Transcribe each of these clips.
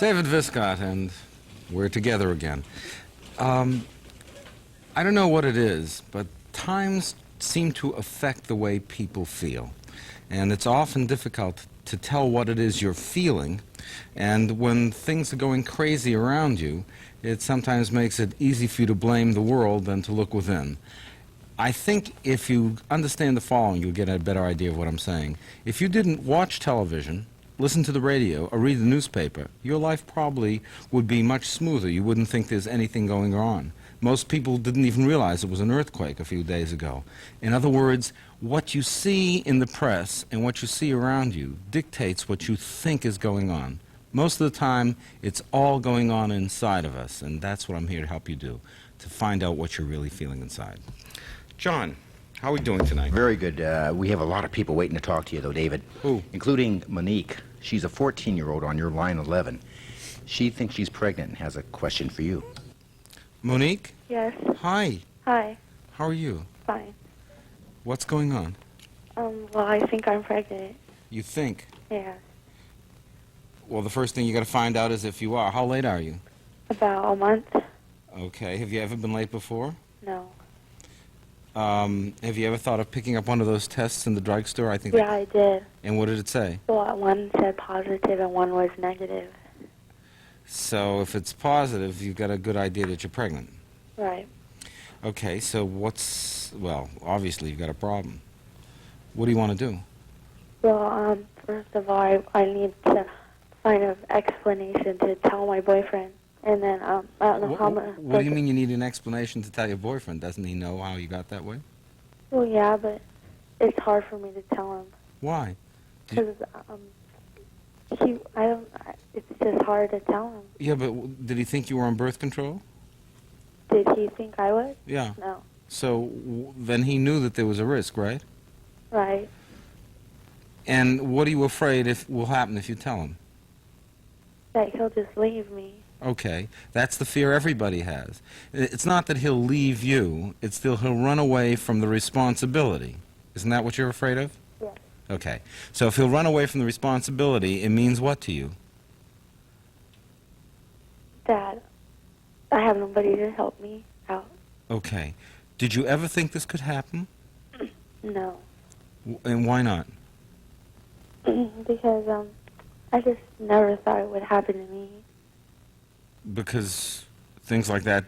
David Viscott, and we're together again. I don't know what it is, but times seem to affect the way people feel. And it's often difficult to tell what it is you're feeling. And when things are going crazy around you, it sometimes makes it easy for you to blame the world than to look within. I think if you understand the following, you'll get a better idea of what I'm saying. If you didn't watch television, listen to the radio, or read the newspaper, your life probably would be much smoother. You wouldn't think there's anything going on. Most people didn't even realize it was an earthquake a few days ago. In other words, what you see in the press and what you see around you dictates what you think is going on. Most of the time, it's all going on inside of us, and that's what I'm here to help you do, to find out what you're really feeling inside. John, how are we doing tonight? Very good. We have a lot of people waiting to talk to you, though, David. Who? Including Monique. She's a 14-year-old on your line 11. She thinks she's pregnant and has a question for you. Monique? Yes. Hi. Hi. How are you? Fine. What's going on? Well, I think I'm pregnant. You think? Yeah. Well, the first thing you got to find out is if you are. How late are you? About a month? Okay. Have you ever been late before? No. Have you ever thought of picking up one of those tests in the drugstore? I think. Yeah, I did. And what did it say? Well, one said positive and one was negative. So if it's positive, you've got a good idea that you're pregnant. Right. Okay, so well, obviously you've got a problem. What do you want to do? Well, first of all, I need to find an explanation to tell my boyfriend. And then, I don't know how much... What do you mean you need an explanation to tell your boyfriend? Doesn't he know how you got that way? Well, yeah, but it's hard for me to tell him. Why? Because, it's just hard to tell him. Yeah, but did he think you were on birth control? Did he think I was? Yeah. No. So then he knew that there was a risk, right? Right. And what are you afraid will happen if you tell him? That he'll just leave me. Okay, that's the fear everybody has. It's not that he'll leave you, it's that he'll run away from the responsibility. Isn't that what you're afraid of? Yes. Okay, so if he'll run away from the responsibility, it means what to you? That I have nobody to help me out. Okay. Did you ever think this could happen? No. And why not? Because, I just never thought it would happen to me. Because things like that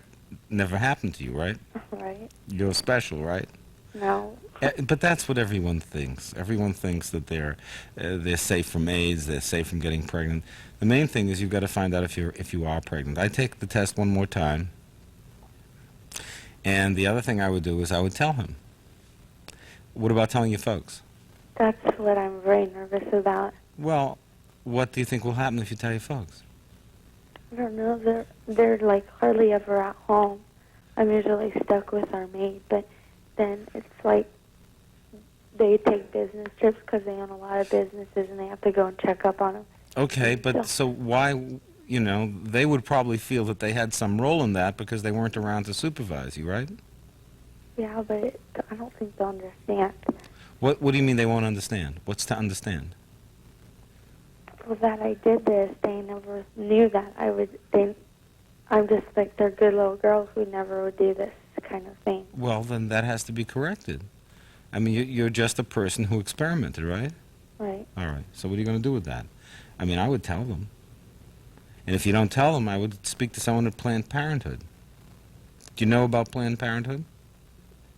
never happen to you, right? Right? You're special, right? No. But that's what everyone thinks. Everyone thinks that they're safe from AIDS, they're safe from getting pregnant. The main thing is you've got to find out if you are pregnant. I take the test one more time. And the other thing I would do is I would tell him. What about telling your folks? That's what I'm very nervous about. Well, what do you think will happen if you tell your folks? I don't know. They're like hardly ever at home. I'm usually stuck with our maid, but then it's like they take business trips because they own a lot of businesses and they have to go and check up on them. Okay, but so why, they would probably feel that they had some role in that because they weren't around to supervise you, right? Yeah, but I don't think they'll understand. What do you mean they won't understand? What's to understand? Well, that I did this, they never knew that I would. I'm just like they're good little girls who never would do this kind of thing. Well, then that has to be corrected. I mean, you're just a person who experimented, right? Right. All right. So what are you going to do with that? I mean, I would tell them. And if you don't tell them, I would speak to someone at Planned Parenthood. Do you know about Planned Parenthood?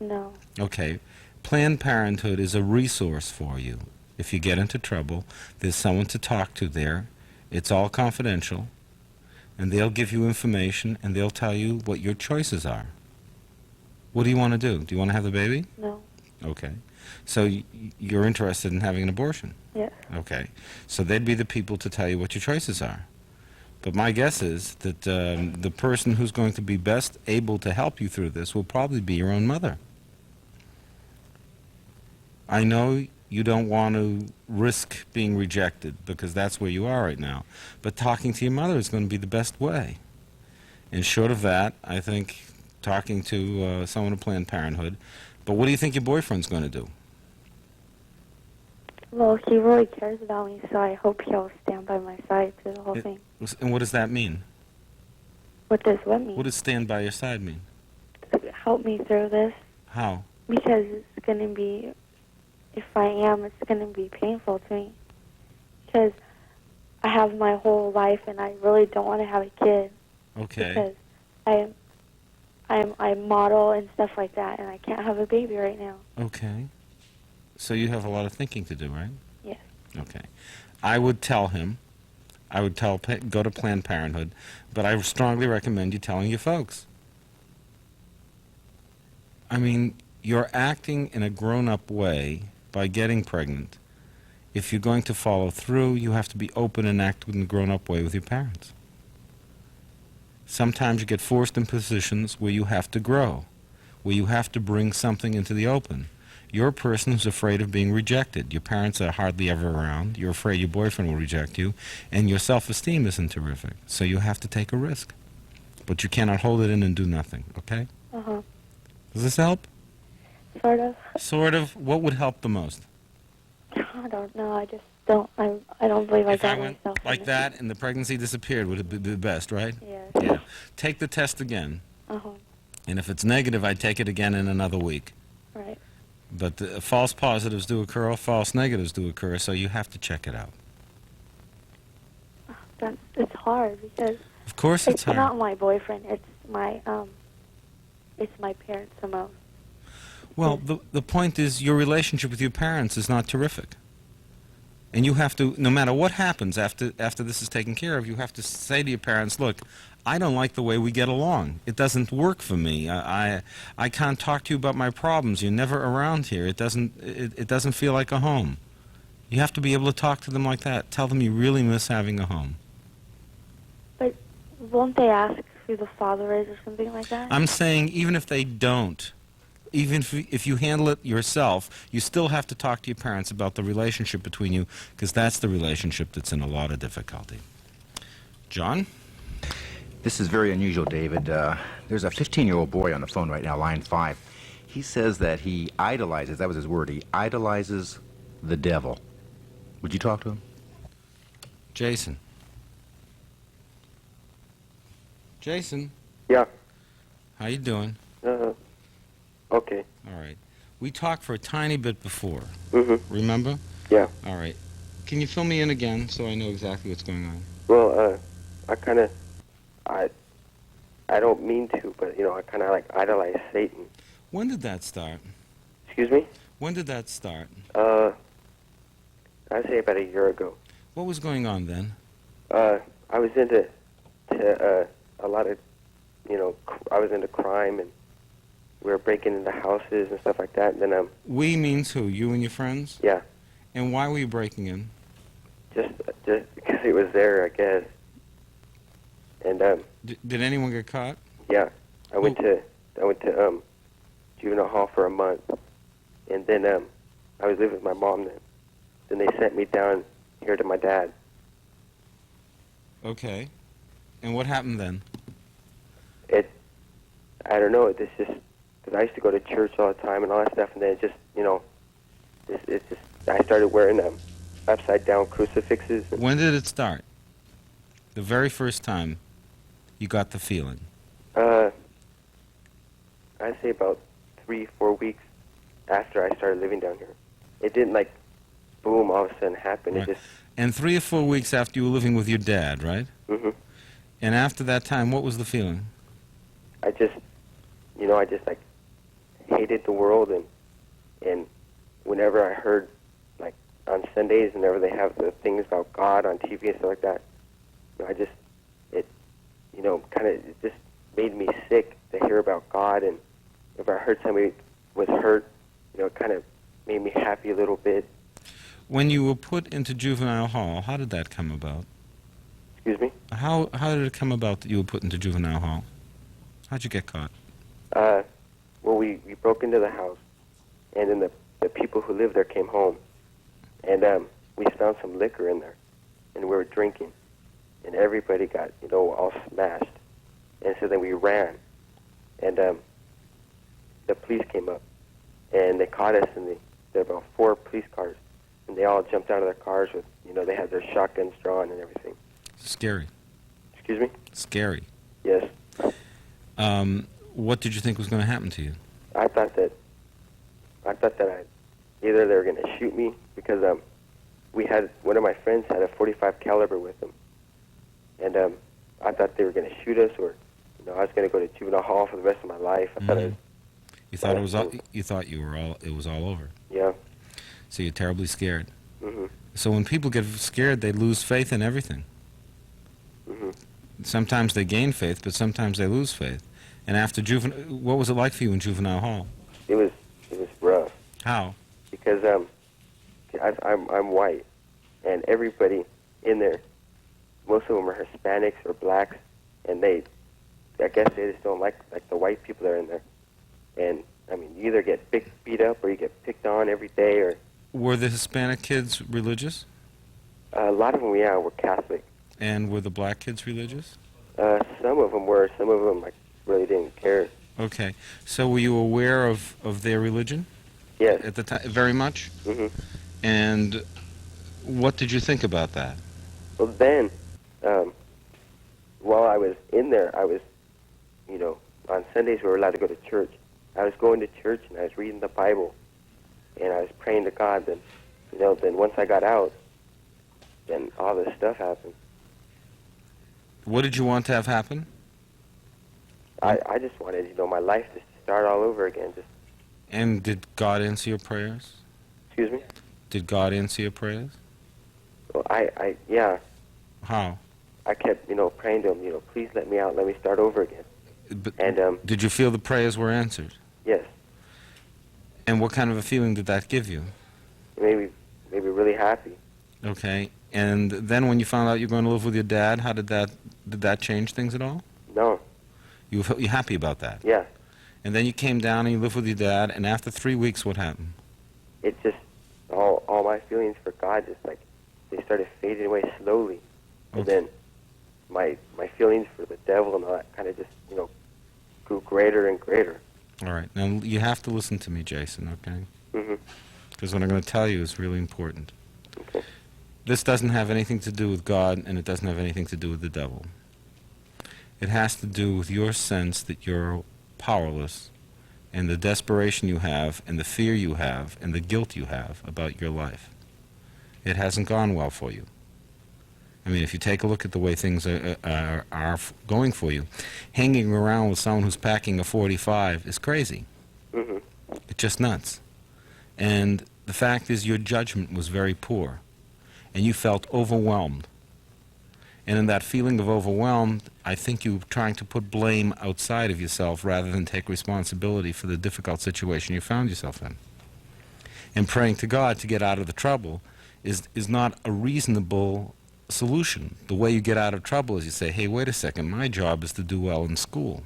No. Okay. Planned Parenthood is a resource for you. If you get into trouble, there's someone to talk to there. It's all confidential. And they'll give you information, and they'll tell you what your choices are. What do you want to do? Do you want to have the baby? No. Okay. So you're interested in having an abortion? Yes. Okay. So they'd be the people to tell you what your choices are. But my guess is that the person who's going to be best able to help you through this will probably be your own mother. I know you don't want to risk being rejected because that's where you are right now. But talking to your mother is going to be the best way. And short of that, I think talking to someone at Planned Parenthood. But what do you think your boyfriend's going to do? Well, he really cares about me, so I hope he'll stand by my side through the whole thing. And what does that mean? What does what mean? What does stand by your side mean? Help me through this, How? because it's going to be, if I am, it's going to be painful to me. Because I have my whole life, and I really don't want to have a kid. Okay. Because I model and stuff like that, and I can't have a baby right now. Okay. So you have a lot of thinking to do, right? Yes. Okay. I would tell him, go to Planned Parenthood, but I strongly recommend you telling your folks. I mean, you're acting in a grown-up way by getting pregnant. If you're going to follow through, you have to be open and act in a grown-up way with your parents. Sometimes you get forced in positions where you have to grow, where you have to bring something into the open. You're a person who's afraid of being rejected. Your parents are hardly ever around. You're afraid your boyfriend will reject you, and your self-esteem isn't terrific. So you have to take a risk. But you cannot hold it in and do nothing, okay? Uh-huh. Does this help? Sort of. Sort of. What would help the most? I don't know. I just don't. I don't believe I If I got went myself like in it. that and the pregnancy disappeared, would it be the best, right? Yes. Yeah. Take the test again. Uh-huh. And if it's negative, I'd take it again in another week. Right. But false positives do occur, or false negatives do occur, so you have to check it out. It's hard because Of course it's hard. not my boyfriend. It's my parents the most. Well, the point is your relationship with your parents is not terrific. And you have to, no matter what happens after this is taken care of, you have to say to your parents, look, I don't like the way we get along. It doesn't work for me. I can't talk to you about my problems. You're never around here. It doesn't feel like a home. You have to be able to talk to them like that. Tell them you really miss having a home. But won't they ask who the father is or something like that? I'm saying even if they don't, even if you handle it yourself, you still have to talk to your parents about the relationship between you, because that's the relationship that's in a lot of difficulty. John? This is very unusual, David. There's a 15-year-old boy on the phone right now, line 5. He says that he idolizes, that was his word, he idolizes the devil. Would you talk to him? Jason? Jason? Yeah. How you doing? Okay. All right. We talked for a tiny bit before. Mm-hmm. Remember? Yeah. All right. Can you fill me in again so I know exactly what's going on? Well, I don't mean to, but, I kind of, idolize Satan. When did that start? Excuse me? When did that start? I'd say about a year ago. What was going on then? I was into a lot of, I was into crime, and we were breaking into houses and stuff like that, and then, We means who? You and your friends? yeah, And why were you breaking in? just because it was there, I guess. And, Did anyone get caught? yeah, I went to juvenile hall for a month, and then I was living with my mom then. Then they sent me down here to my dad. Okay. And what happened then? I don't know. It's just because I used to go to church all the time and all that stuff, and then it just I started wearing upside down crucifixes. And, When did it start? The very first time you got the feeling? I'd say about 3-4 weeks after I started living down here. It didn't boom, all of a sudden happen. Right. It just. And 3 or 4 weeks after you were living with your dad, right? Mm-hmm. And after that time, what was the feeling? I just hated the world, and whenever I heard, on Sundays, whenever they have the things about God on TV and stuff like that, it just made me sick to hear about God, and if I heard somebody was hurt, it kind of made me happy a little bit. When you were put into juvenile hall, how did that come about? Excuse me? How did it come about that you were put into juvenile hall? How'd you get caught? Well, we broke into the house, and then the people who lived there came home, and we found some liquor in there, and we were drinking, and everybody got, all smashed, and so then we ran, and the police came up, and they caught us, and there were about 4 police cars, and they all jumped out of their cars with, they had their shotguns drawn and everything. Scary. Excuse me? Scary. Yes. What did you think was going to happen to you? I thought that either they were going to shoot me because we had one of my friends had a .45 caliber with him, and I thought they were going to shoot us, or I was going to go to juvenile hall for the rest of my life. I thought You thought it was all, you thought you were all it was all over. Yeah. So you're terribly scared. Mm-hmm. So when people get scared, they lose faith in everything. Mm-hmm. Sometimes they gain faith, but sometimes they lose faith. And after what was it like for you in juvenile hall? It was rough How? because I'm white, and everybody in there, most of them are Hispanics or blacks, and I guess they just don't like the white people that are in there. And I mean, you either get beat up or you get picked on every day. Or Were the Hispanic kids religious? a lot of them, yeah, were Catholic. And were the black kids religious? Some of them were. Some of them really didn't care. Okay. So were you aware of their religion? Yes. At the time, very much? Mm-hmm. And what did you think about that? Well, then, while I was in there, I was, on Sundays we were allowed to go to church. I was going to church and I was reading the Bible, and I was praying to God. Then, then once I got out, then all this stuff happened. What did you want to have happen? I just wanted, my life to start all over again. And did God answer your prayers? Excuse me? Did God answer your prayers? Well, yeah. How? I kept, praying to him, please let me out, let me start over again. But And did you feel the prayers were answered? yes, And what kind of a feeling did that give you? maybe really happy. Okay. And then when you found out you were going to live with your dad, how did that change things at all? No, You happy about that? yeah, And then you came down and you lived with your dad, and after 3 weeks, what happened? it just all my feelings for God just they started fading away slowly, and Okay. then my feelings for the devil and all that kind of just grew greater and greater. All right. Now, you have to listen to me, Jason, okay? Mm-hmm. Because what I'm going to tell you is really important. Okay. This doesn't have anything to do with God, and it doesn't have anything to do with the devil. It has to do with your sense that you're powerless, and the desperation you have, and the fear you have, and the guilt you have about your life. It hasn't gone well for you. I mean, if you take a look at the way things are going for you, hanging around with someone who's packing a .45 is crazy. Mm-hmm. It's just nuts. And the fact is your judgment was very poor, and you felt overwhelmed. And in that feeling of overwhelmed, I think you were trying to put blame outside of yourself rather than take responsibility for the difficult situation you found yourself in. And praying to God to get out of the trouble is not a reasonable solution. The way you get out of trouble is you say, hey, wait a second, my job is to do well in school.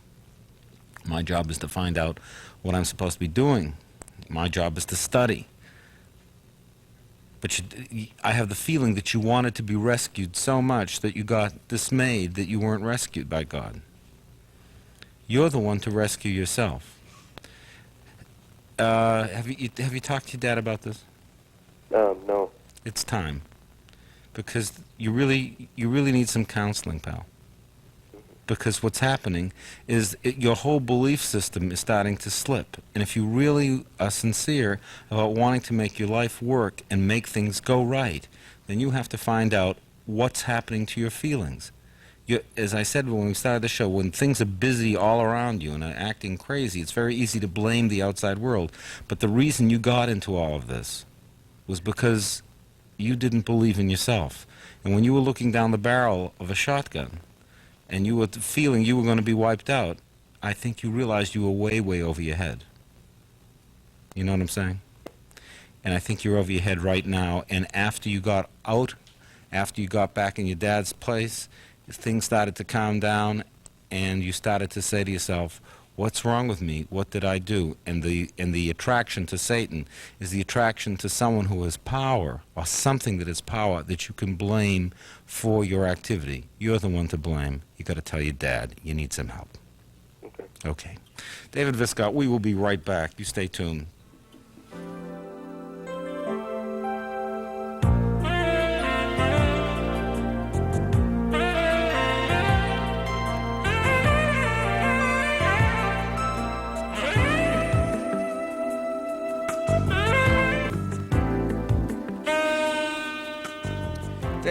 My job is to find out what I'm supposed to be doing. My job is to study. But I have the feeling that you wanted to be rescued so much that you got dismayed that you weren't rescued by God. You're the one to rescue yourself. Have you talked to your dad about this? No. It's time, because you really need some counseling, pal. Because what's happening is your whole belief system is starting to slip. And if you really are sincere about wanting to make your life work and make things go right, then you have to find out what's happening to your feelings. As I said when we started the show, when things are busy all around you and are acting crazy, it's very easy to blame the outside world. But the reason you got into all of this was because you didn't believe in yourself. And when you were looking down the barrel of a shotgun, and you were feeling you were going to be wiped out, I think you realized you were way, way over your head. You know what I'm saying? And I think you're over your head right now, and after you got out, after you got back in your dad's place, things started to calm down, and you started to say to yourself, what's wrong with me? What did I do? And the attraction to Satan is the attraction to someone who has power, or something that has power that you can blame for your activity. You're the one to blame. You got to tell your dad you need some help. Okay. Okay. David Viscott, we will be right back. You stay tuned.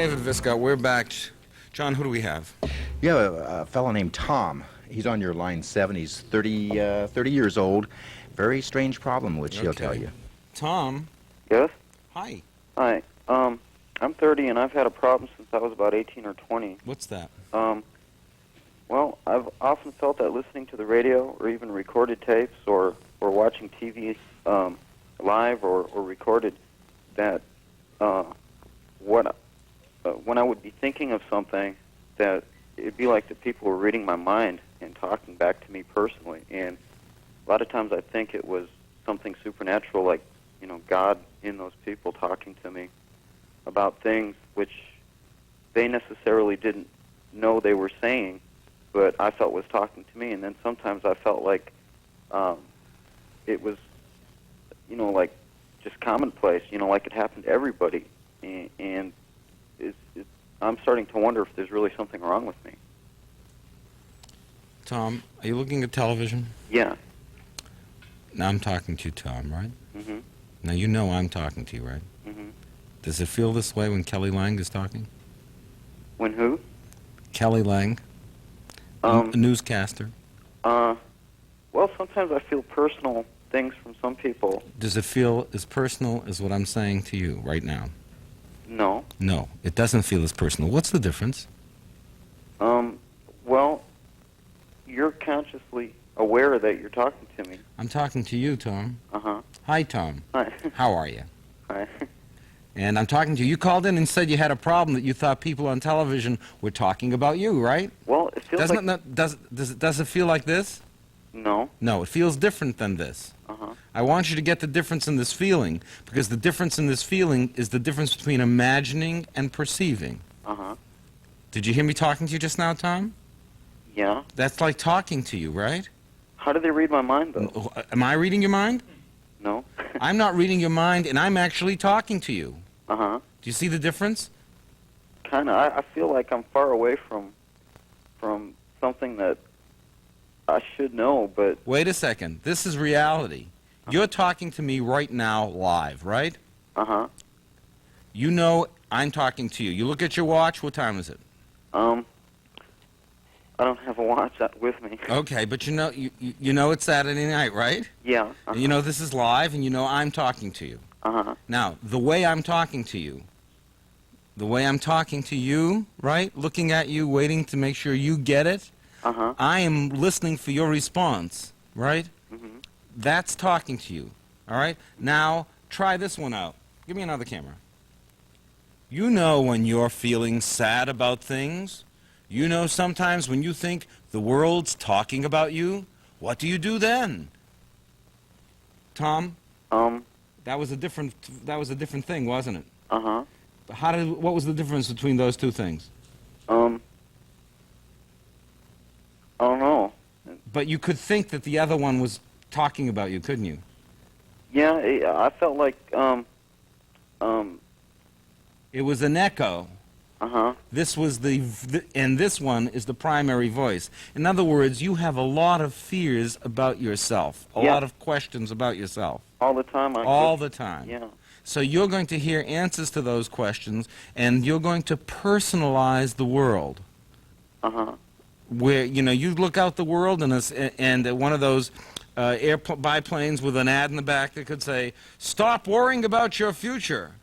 David Viscott. We're back. John, who do we have? You have a fellow named Tom. He's on your line 7. He's 30 years old. Very strange problem, which he'll tell you. Tom. Yes? Hi. Hi. I'm 30 and I've had a problem since I was about 18 or 20. What's that? Well, I've often felt that listening to the radio or even recorded tapes or watching TV live or recorded, that when I would be thinking of something, that it'd be like the people were reading my mind and talking back to me personally. And a lot of times I think it was something supernatural, like, you know, God in those people talking to me about things which they necessarily didn't know they were saying, but I felt was talking to me. And then sometimes I felt like it was, you know, like just commonplace, you know, like it happened to everybody. And I'm starting to wonder if there's really something wrong with me. Tom, are you looking at television? Yeah. Now I'm talking to you, Tom, right? Mm-hmm. Now you know I'm talking to you, right? Mm-hmm. Does it feel this way when Kelly Lang is talking? When who? Kelly Lang, a newscaster. Well, sometimes I feel personal things from some people. Does it feel as personal as what I'm saying to you right now? No. No, it doesn't feel as personal. What's the difference? Well, you're consciously aware that you're talking to me. I'm talking to you, Tom. Uh-huh. Hi, Tom. Hi. How are you? Hi. And I'm talking to you. You called in and said you had a problem, that you thought people on television were talking about you, right? Well, it feels Doesn't like... it not, does it feel like this? No. No, it feels different than this. Uh-huh. I want you to get the difference in this feeling, because the difference in this feeling is the difference between imagining and perceiving. Uh-huh. Did you hear me talking to you just now, Tom? Yeah. That's like talking to you, right? How do they read my mind, though? Am I reading your mind? No. I'm not reading your mind, and I'm actually talking to you. Uh-huh. Do you see the difference? Kind of. I feel like I'm far away from something that I should know, but... Wait a second. This is reality. You're talking to me right now live, right? Uh-huh. You know I'm talking to you. You look at your watch. What time is it? I don't have a watch with me. Okay, but you know it's Saturday night, right? Yeah. And you know this is live, and you know I'm talking to you. Uh-huh. Now, the way I'm talking to you, right? Looking at you, waiting to make sure you get it. Uh-huh. I am listening for your response, right? Mm-hmm. That's talking to you, all right? Now, try this one out. Give me another camera. You know when you're feeling sad about things. You know sometimes when you think the world's talking about you. What do you do then? Tom? That was a different thing, wasn't it? Uh-huh. What was the difference between those two things? I don't know. But you could think that the other one was talking about you, couldn't you? Yeah, I felt like, It was an echo. Uh-huh. This was and this one is the primary voice. In other words, you have a lot of fears about yourself, a lot of questions about yourself. All the time. All the time. Yeah. So you're going to hear answers to those questions, and you're going to personalize the world. Uh-huh. Where, you know, you look out the world, and one of those biplanes with an ad in the back that could say, "Stop worrying about your future."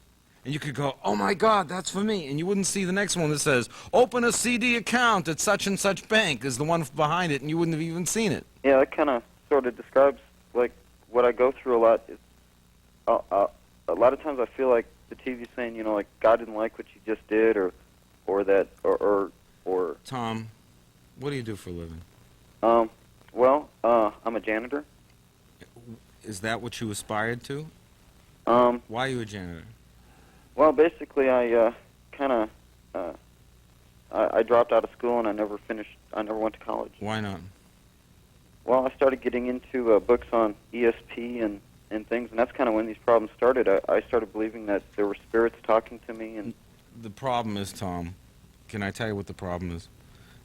And you could go, "Oh my God, that's for me." And you wouldn't see the next one that says, "Open a CD account at such and such bank," is the one behind it, and you wouldn't have even seen it. Yeah, that kind of sort of describes, like, what I go through a lot. A lot of times I feel like the TV's saying, you know, like, God didn't like what you just did, or Tom, what do you do for a living? Well, I'm a janitor. Is that what you aspired to? Why are you a janitor? Well, basically, I dropped out of school and I never went to college. Why not? Well, I started getting into books on ESP and things, and that's kind of when these problems started. I started believing that there were spirits talking to me. And the problem is, Tom, can I tell you what the problem is?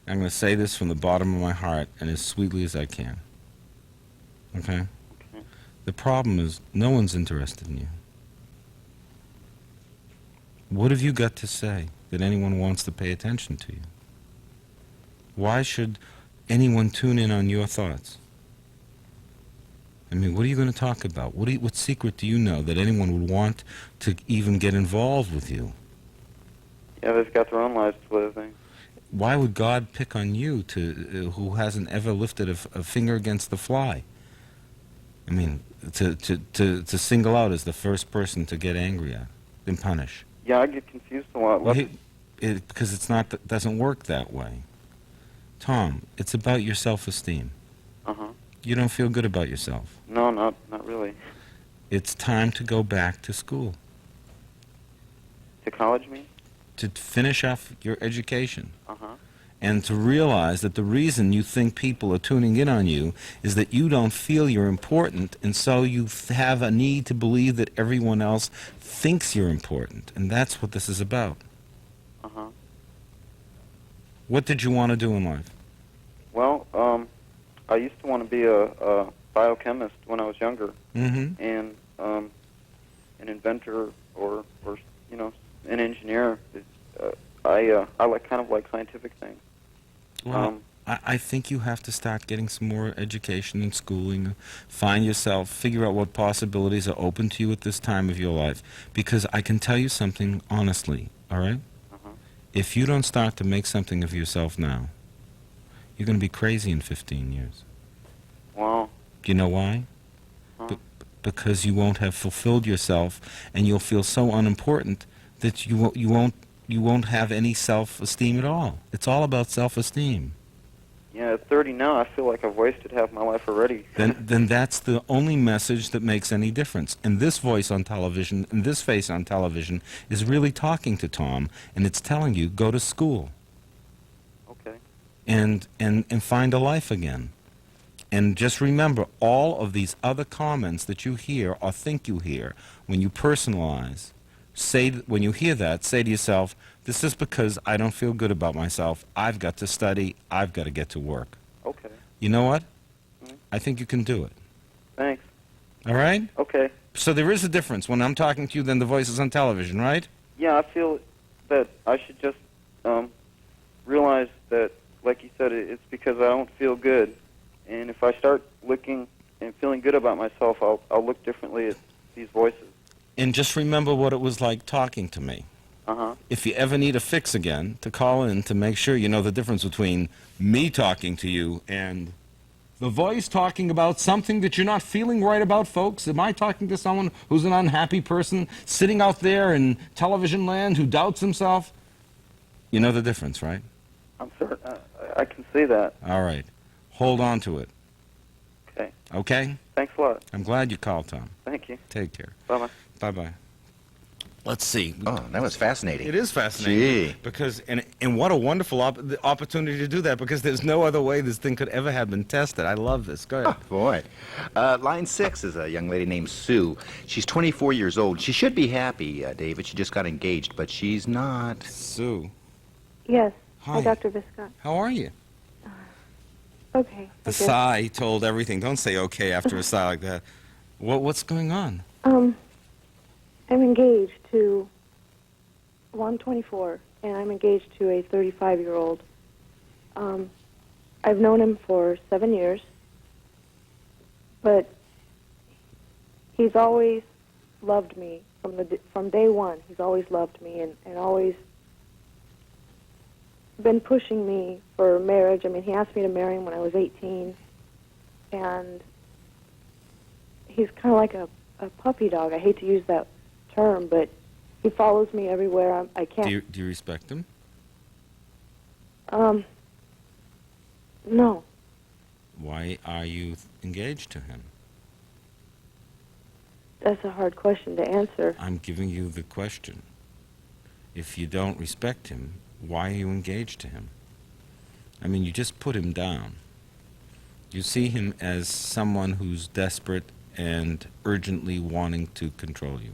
I'm going to say this from the bottom of my heart and as sweetly as I can. Okay? Okay. The problem is no one's interested in you. What have you got to say? that anyone wants to pay attention to you? Why should anyone tune in on your thoughts? I mean, what are you going to talk about? What secret do you know that anyone would want to even get involved with you? Yeah, they've got their own lives to live. Why would God pick on you who hasn't ever lifted a finger against the fly? I mean, to single out as the first person to get angry at and punish. Yeah, I get confused a lot. Well, because doesn't work that way. Tom, it's about your self-esteem. Uh-huh. You don't feel good about yourself. No, not really. It's time to go back to school. To college, me? To finish off your education. Uh-huh. And to realize that the reason you think people are tuning in on you is that you don't feel you're important, and so you have a need to believe that everyone else thinks you're important. And that's what this is about. Uh-huh. What did you want to do in life? Well, I used to want to be a biochemist when I was younger, Mm-hmm. and an inventor or an engineer. I like scientific things. Well, I think you have to start getting some more education and schooling, find yourself, figure out what possibilities are open to you at this time of your life. Because I can tell you something honestly, all right? Uh-huh. If you don't start to make something of yourself now, you're going to be crazy in 15 years. Wow. Do you know why? Huh. Because you won't have fulfilled yourself, and you'll feel so unimportant that you won't have any self-esteem at all. It's all about self-esteem. Yeah, at 30 now, I feel like I've wasted half my life already. Then that's the only message that makes any difference. And this voice on television, and this face on television, is really talking to Tom, and it's telling you, go to school Okay. and find a life again. And just remember, all of these other comments that you hear or think you hear, when you personalize, when you hear that, say to yourself, this is because I don't feel good about myself. I've got to study. I've got to get to work. Okay. You know what? Mhm. I think you can do it. Thanks. All right? Okay. So there is a difference when I'm talking to you than the voices on television, right? Yeah, I feel that I should just realize that, like you said, it's because I don't feel good. And if I start looking and feeling good about myself, I'll look differently at these voices. And just remember what it was like talking to me. Uh-huh. If you ever need a fix again, to call in to make sure you know the difference between me talking to you and the voice talking about something that you're not feeling right about, folks. Am I talking to someone who's an unhappy person sitting out there in television land who doubts himself? You know the difference, right? I'm certain. I can see that. All right. Hold on to it. Okay. Okay? Thanks a lot. I'm glad you called, Tom. Thank you. Take care. Bye-bye. Bye-bye. Let's see. Oh, that was fascinating. It is fascinating. Gee. Because, and what a wonderful opportunity to do that, because there's no other way this thing could ever have been tested. I love this. Go ahead. Oh, boy. Line 6 is a young lady named Sue. She's 24 years old. She should be happy, David. She just got engaged, but she's not. Sue, Yes. Hi. Dr. Viscott. how are you? Okay. The I guess. sigh told everything. Don't say okay after a sigh like that. What's going on? I'm engaged to. Well, I'm 24, and I'm engaged to a 35-year-old. I've known him for 7 years, but he's always loved me from day one. He's always loved me and always been pushing me for marriage. I mean, he asked me to marry him when I was 18, and he's kind of like a puppy dog. I hate to use that term, but he follows me everywhere. I can't. Do you respect him? No. Why are you engaged to him? That's a hard question to answer. I'm giving you the question. If you don't respect him, why are you engaged to him? I mean, you just put him down. You see him as someone who's desperate and urgently wanting to control you.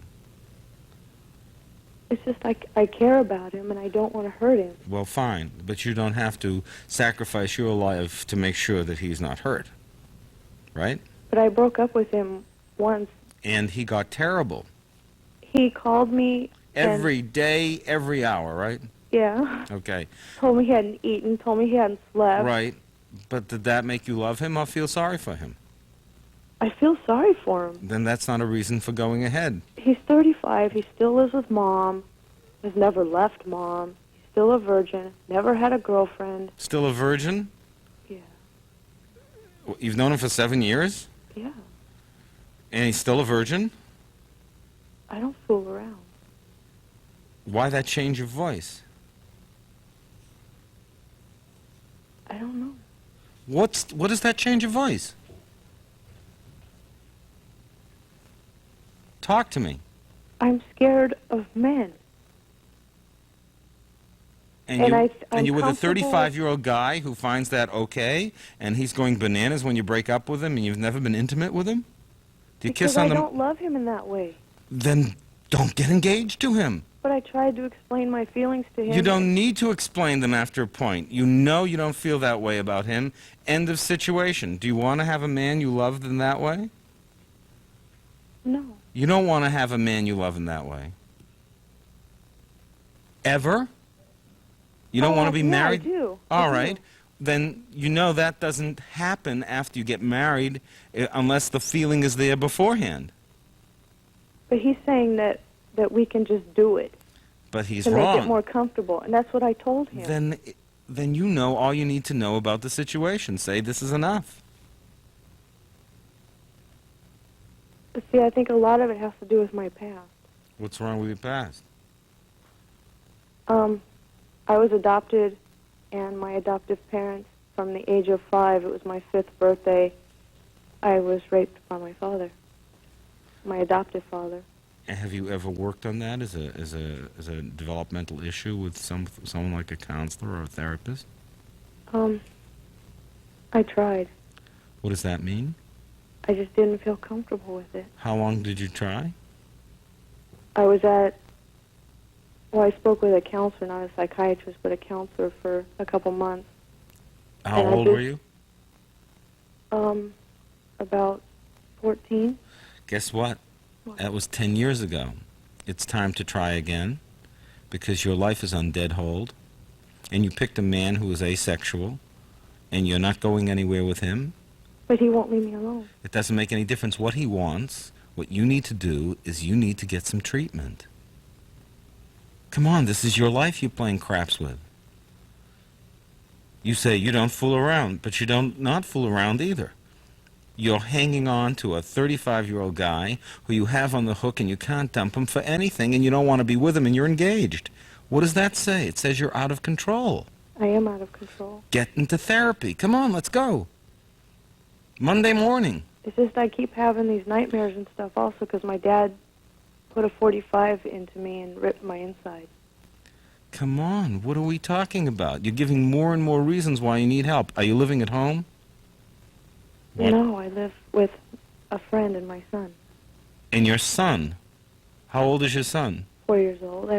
It's just I care about him, and I don't want to hurt him. Well, fine, but you don't have to sacrifice your life to make sure that he's not hurt, right? But I broke up with him once. And he got terrible. He called me Every day, every hour, right? Yeah. Okay. Told me he hadn't eaten, told me he hadn't slept. Right. But did that make you love him or feel sorry for him? I feel sorry for him. Then that's not a reason for going ahead. He's 35. He still lives with Mom. Has never left Mom. He's still a virgin. Never had a girlfriend. Still a virgin? Yeah. You've known him for 7 years? Yeah. And he's still a virgin? I don't fool around. Why that change of voice? I don't know. What is that change of voice? Talk to me. I'm scared of men. And And you, I'm you're with a comfortable- 35-year-old guy who finds that okay, and he's going bananas when you break up with him, and you've never been intimate with him? Do you Because kiss on I the... don't love him in that way. Then don't get engaged to him. But I tried to explain my feelings to him. You don't need to explain them after a point. You know you don't feel that way about him. End of situation. Do you want to have a man you loved in that way? No. You don't want to have a man you love in that way. Ever? You don't want to be yeah, married? I do. All I do. right. Then you know that doesn't happen after you get married unless the feeling is there beforehand. But he's saying that we can just do it But he's to wrong. make it more comfortable, and that's what I told him. Then you know all you need to know about the situation. Say this is enough. But see, I think a lot of it has to do with my past. What's wrong with your past? I was adopted, and my adoptive parents, from the age of 5, it was my 5th birthday, I was raped by my father, my adoptive father. Have you ever worked on that as a developmental issue with someone like a counselor or a therapist? I tried. What does that mean? I just didn't feel comfortable with it. How long did you try? I spoke with a counselor, not a psychiatrist, but a counselor for a couple months. How And I old did- were you? About 14. Guess what? That was 10 years ago. It's time to try again because your life is on dead hold and you picked a man who is asexual and you're not going anywhere with him. But he won't leave me alone. It doesn't make any difference what he wants. What you need to do is you need to get some treatment. Come on, this is your life you're playing craps with. You say you don't fool around, but you don't not fool around either. You're hanging on to a 35-year-old guy who you have on the hook and you can't dump him for anything and you don't want to be with him and you're engaged. What does that say? It says you're out of control. I am out of control. Get into therapy. Come on, let's go. Monday morning. It's just I keep having these nightmares and stuff also because my dad put a 45 into me and ripped my inside. Come on, what are we talking about? You're giving more and more reasons why you need help. Are you living at home? What? No, I live with a friend and my son. And your son? How old is your son? 4 years old.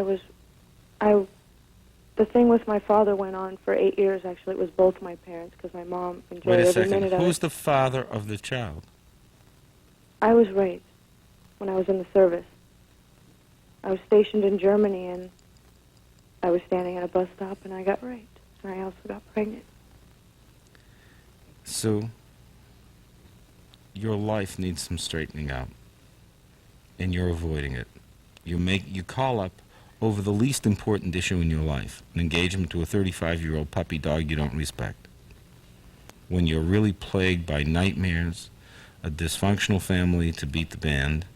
The thing with my father went on for 8 years, actually. It was both my parents because my mom enjoyed Wait a every second. minute of Who's it. the father of the child? I was raped when I was in the service. I was stationed in Germany, and I was standing at a bus stop, and I got raped. And I also got pregnant. Sue, your life needs some straightening out, and you're avoiding it. You call up over the least important issue in your life, an engagement to a 35-year-old puppy dog you don't respect. When you're really plagued by nightmares, a dysfunctional family to beat the band,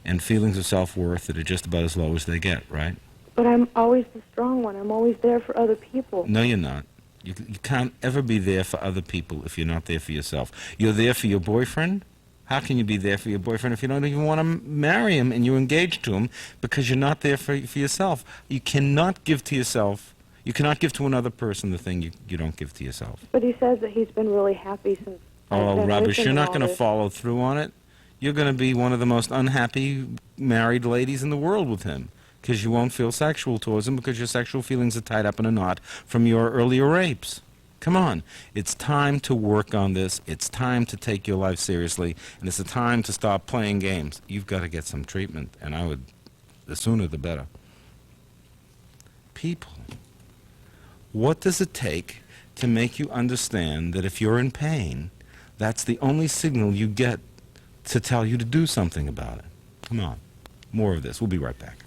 and feelings of self-worth that are just about as low as they get, right? But I'm always the strong one. I'm always there for other people. No, you're not. You can't ever be there for other people if you're not there for yourself. You're there for your boyfriend? How can you be there for your boyfriend if you don't even want to marry him and you're engaged to him because you're not there for yourself? You cannot give to yourself. You cannot give to another person the thing you don't give to yourself. But he says that he's been really happy since I've Oh, been rubbish. with him You're and not all going to this. follow through on it. You're going to be one of the most unhappy married ladies in the world with him because you won't feel sexual towards him because your sexual feelings are tied up in a knot from your earlier rapes. Come on. It's time to work on this. It's time to take your life seriously, and it's a time to stop playing games. You've got to get some treatment, and the sooner the better. People, What does it take to make you understand that if you're in pain, that's the only signal you get to tell you to do something about it? Come on. More of this. We'll be right back.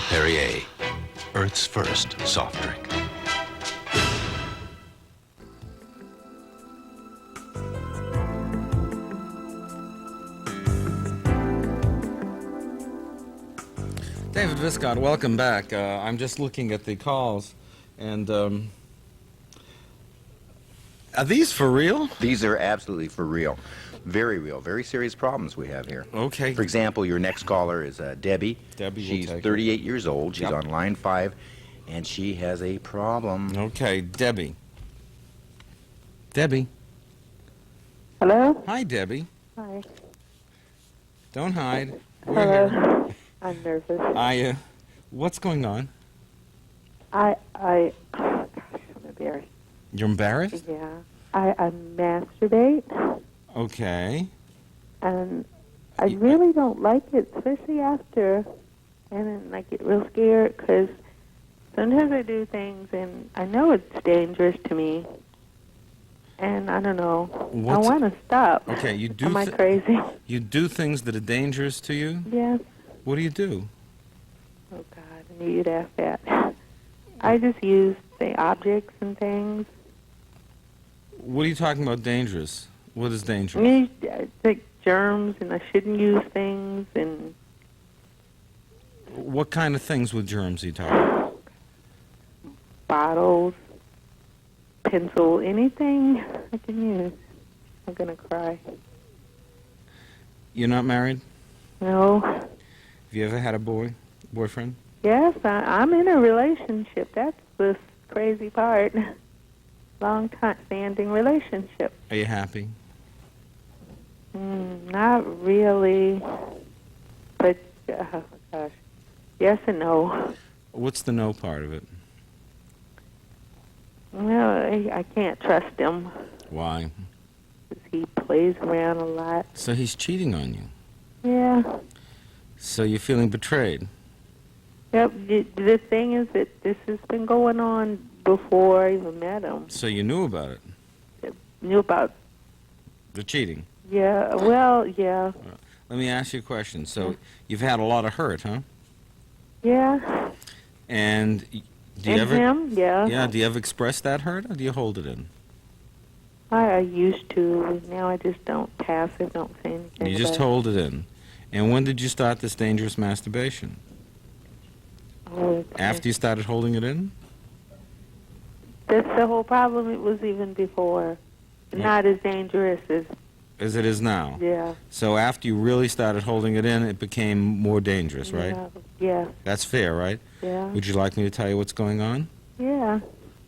Perrier, Earth's first soft drink. David Viscott, welcome back. I'm just looking at the calls, and are these for real? These are absolutely for real. Very real. Very serious problems we have here. Okay. For example, your next caller is Debbie. Debbie, we'll She's take her. 38 years old. She's Yep. on line 5, and she has a problem. Okay, Debbie. Debbie. Hello? Hi, Debbie. Hi. Don't hide. We're here. Hello. I'm nervous. What's going on? Gosh, I'm embarrassed. You're embarrassed? Yeah. I masturbate, Okay. and I really don't like it, especially after, and then I get real scared because sometimes I do things, and I know it's dangerous to me, and I don't know. I want to stop. Okay, you do Am I crazy? You do things that are dangerous to you? Yes. What do you do? Oh, God, I knew you'd ask that. I just use, say, objects and things. What are you talking about dangerous? What is I dangerous? mean, it's like germs, and I shouldn't use things, and What kind of things with germs are you talking about? bottles, pencil, anything I can use. I'm going to cry. You're not married? No. Have you ever had a boyfriend? Yes, I'm in a relationship. That's the crazy part. Long time standing relationship. Are you happy? Not really, but gosh, yes and no. What's the no part of it? Well, I can't trust him. Why? 'Cause he plays around a lot. So he's cheating on you. Yeah. So you're feeling betrayed. Yep. The thing is that this has been going on before I even met him. So you knew about it. Knew about. The cheating. Yeah. Well. Yeah. Let me ask you a question. So you've had a lot of hurt, huh? Yeah. And do you And ever? him. Yeah. Yeah. Do you ever express that hurt, or do you hold it in? I used to. Now I just don't passive. Don't say anything. You just about hold it in. And when did you start this dangerous masturbation? it. Oh, After you started holding it in? That's the whole problem. It was even before. Not as dangerous as. As it is now. Yeah. So after you really started holding it in, it became more dangerous, right? Yeah. That's fair, right? Yeah. Would you like me to tell you what's going on? Yeah.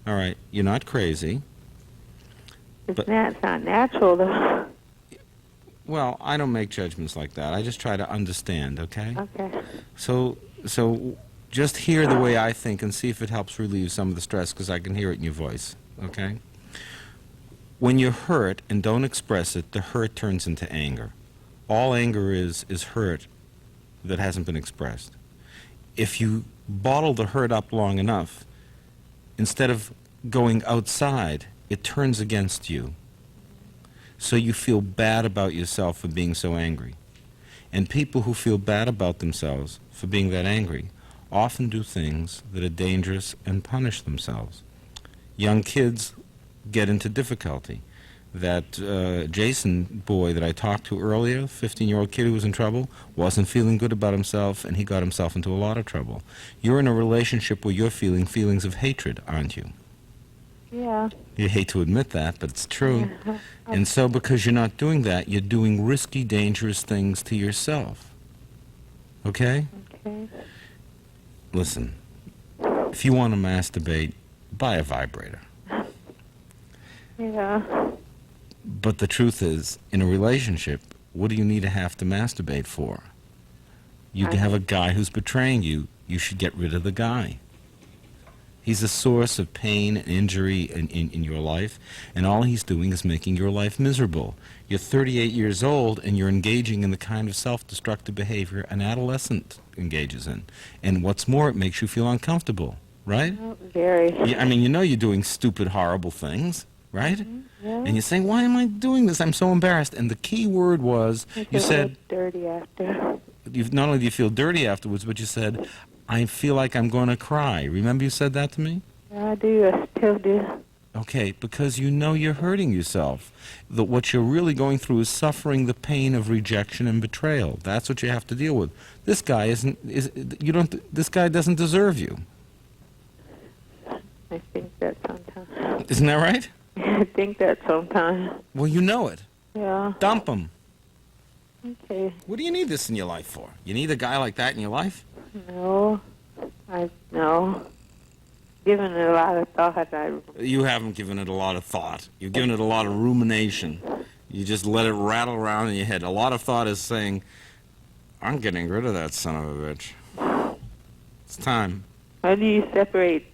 All right. You're not crazy. It's But- not natural though. Well, I don't make judgments like that. I just try to understand, okay? Okay. So just hear the way I think and see if it helps relieve some of the stress, because I can hear it in your voice, okay? When you're hurt and don't express it, the hurt turns into anger. All anger is hurt that hasn't been expressed. If you bottle the hurt up long enough, instead of going outside, it turns against you. So you feel bad about yourself for being so angry. And people who feel bad about themselves for being that angry often do things that are dangerous and punish themselves. Young kids get into difficulty. That Jason boy that I talked to earlier, 15-year-old kid who was in trouble, wasn't feeling good about himself, and he got himself into a lot of trouble. You're in a relationship where you're feeling feelings of hatred, aren't you? Yeah. You hate to admit that, but it's true. Yeah. And so because you're not doing that, you're doing risky, dangerous things to yourself. Okay? Okay. Listen, if you want to masturbate, buy a vibrator. Yeah. But the truth is, in a relationship, what do you need to have to masturbate for? You have a guy who's betraying you. You should get rid of the guy. He's a source of pain and injury in your life, and all he's doing is making your life miserable. You're 38 years old, and you're engaging in the kind of self-destructive behavior an adolescent engages in. And what's more, it makes you feel uncomfortable, right? Oh, very. Yeah, I mean, you know you're doing stupid, horrible things, right? Yeah. And you're saying, why am I doing this? I'm so embarrassed. And the key word was, I you feel said, dirty after. not only do you feel dirty afterwards, but you said, I feel like I'm going to cry. Remember you said that to me? I do. I still do. Okay, because you know you're hurting yourself. What you're really going through is suffering the pain of rejection and betrayal. That's what you have to deal with. This guy this guy doesn't deserve you. I think that sometimes. Isn't that right? I think that sometimes. Well, you know it. Yeah. Dump him. Okay. What do you need this in your life for? You need a guy like that in your life? No. No. Given it a lot of thought, You haven't given it a lot of thought. You've given it a lot of rumination. You just let it rattle around in your head. A lot of thought is saying, I'm getting rid of that son of a bitch. It's time. How do you separate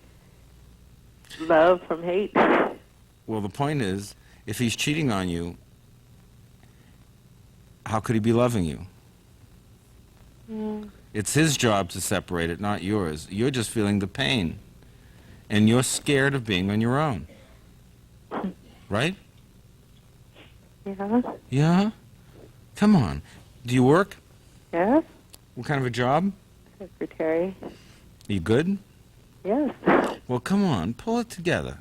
love from hate? Well, the point is, if he's cheating on you, how could he be loving you? Yeah. It's his job to separate it, not yours. You're just feeling the pain. And you're scared of being on your own. Right? Yeah. Yeah? Come on. Do you work? Yes. What kind of a job? Secretary. Are you good? Yes. Well, come on. Pull it together.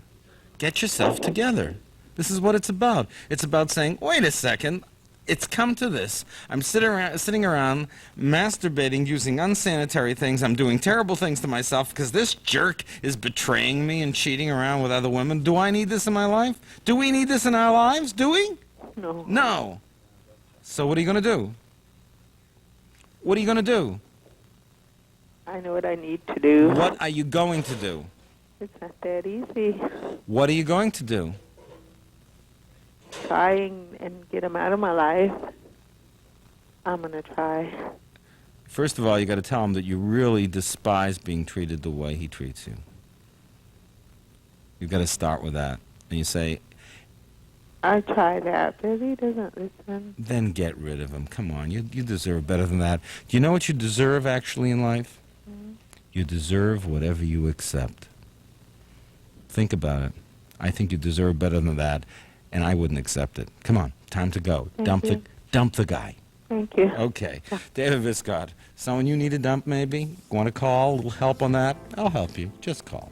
Get yourself together. This is what it's about. It's about saying, wait a second. It's come to this. I'm sitting around masturbating using unsanitary things. I'm doing terrible things to myself because this jerk is betraying me and cheating around with other women. Do I need this in my life? Do we need this in our lives? Do we? No. No. So what are you going to do? What are you going to do? I know what I need to do. What are you going to do? It's not that easy. What are you going to do? Trying and get him out of my life. I'm going to try. First of all, you got to tell him that you really despise being treated the way he treats you. You've got to start with that. And you say, I try that, but he doesn't listen. then get rid of him. Come on, you deserve better than that. Do you know what you deserve actually in life? Mm-hmm. You deserve whatever you accept. Think about it. I think you deserve better than that, and I wouldn't accept it. Come on, time to go. Thank you. Dump the guy. Thank you. Okay. David Viscott, someone you need a dump maybe? Want to call? A little help on that? I'll help you. Just call.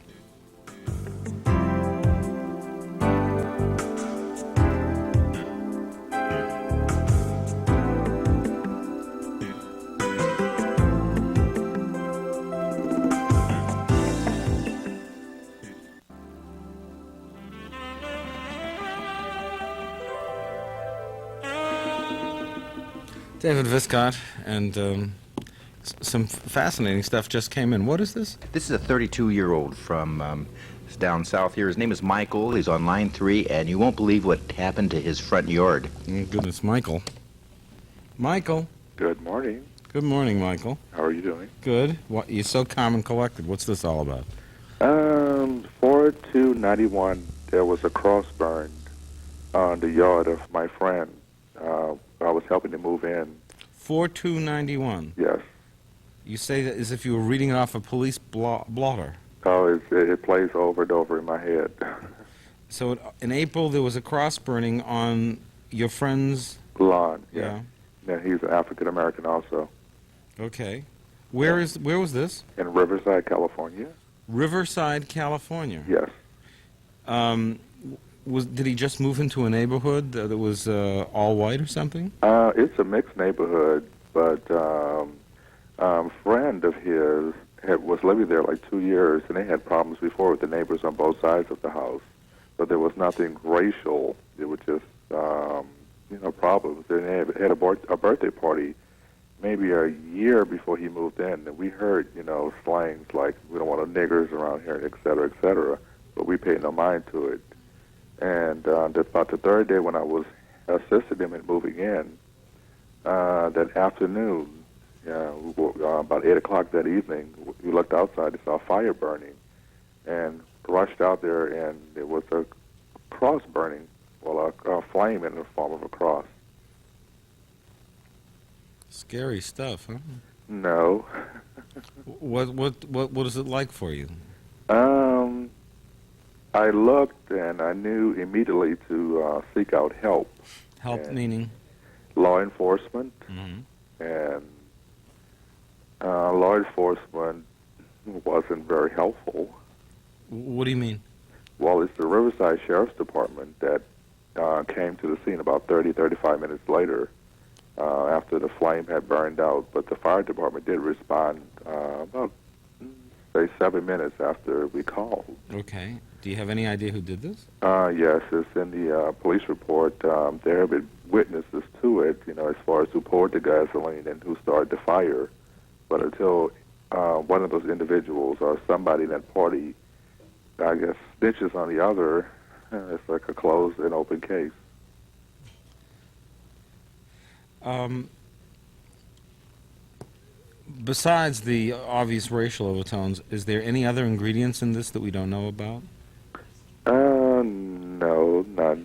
David Viscott, and some fascinating stuff just came in. What is this? This is a 32-year-old from down south here. His name is Michael. He's on line 3, and you won't believe what happened to his front yard. Goodness, Michael. Michael. Good morning. Good morning, Michael. How are you doing? Good. What, you're so calm and collected. What's this all about? 4291, there was a cross burned on the yard of my friend. I was helping to move in. 4291. Yes. You say that as if you were reading it off a police blotter. Oh, it plays over and over in my head. So in April, there was a cross burning on your friend's... Lawn, Yeah. Yeah, he's African American also. Okay. Where was this? In Riverside, California. Riverside, California. Yes. Did he just move into a neighborhood that was all white or something? It's a mixed neighborhood, but friend of his was living there like 2 years, and they had problems before with the neighbors on both sides of the house. but there was nothing racial. It was just, problems. And they had a birthday party maybe a year before he moved in, and we heard, slangs like, we don't want no niggers around here, et cetera, but we paid no mind to it. And about the third day when I was assisting him in moving in, that afternoon, about 8 o'clock that evening, we looked outside and saw a fire burning, and rushed out there, and there was a cross burning, a flame in the form of a cross. Scary stuff, huh? No. What is it like for you? I looked, and I knew immediately to seek out help. Help and meaning? Law enforcement. Mm-hmm. And law enforcement wasn't very helpful. What do you mean? Well, it's the Riverside Sheriff's Department that came to the scene about 35 minutes later after the flame had burned out. But the fire department did respond about, say, 7 minutes after we called. Okay. Do you have any idea who did this? Yes, it's in the police report. There have been witnesses to it, as far as who poured the gasoline and who started the fire. But until one of those individuals or somebody in that party, I guess, snitches on the other, it's like a closed and open case. Besides the obvious racial overtones, is there any other ingredients in this that we don't know about? No,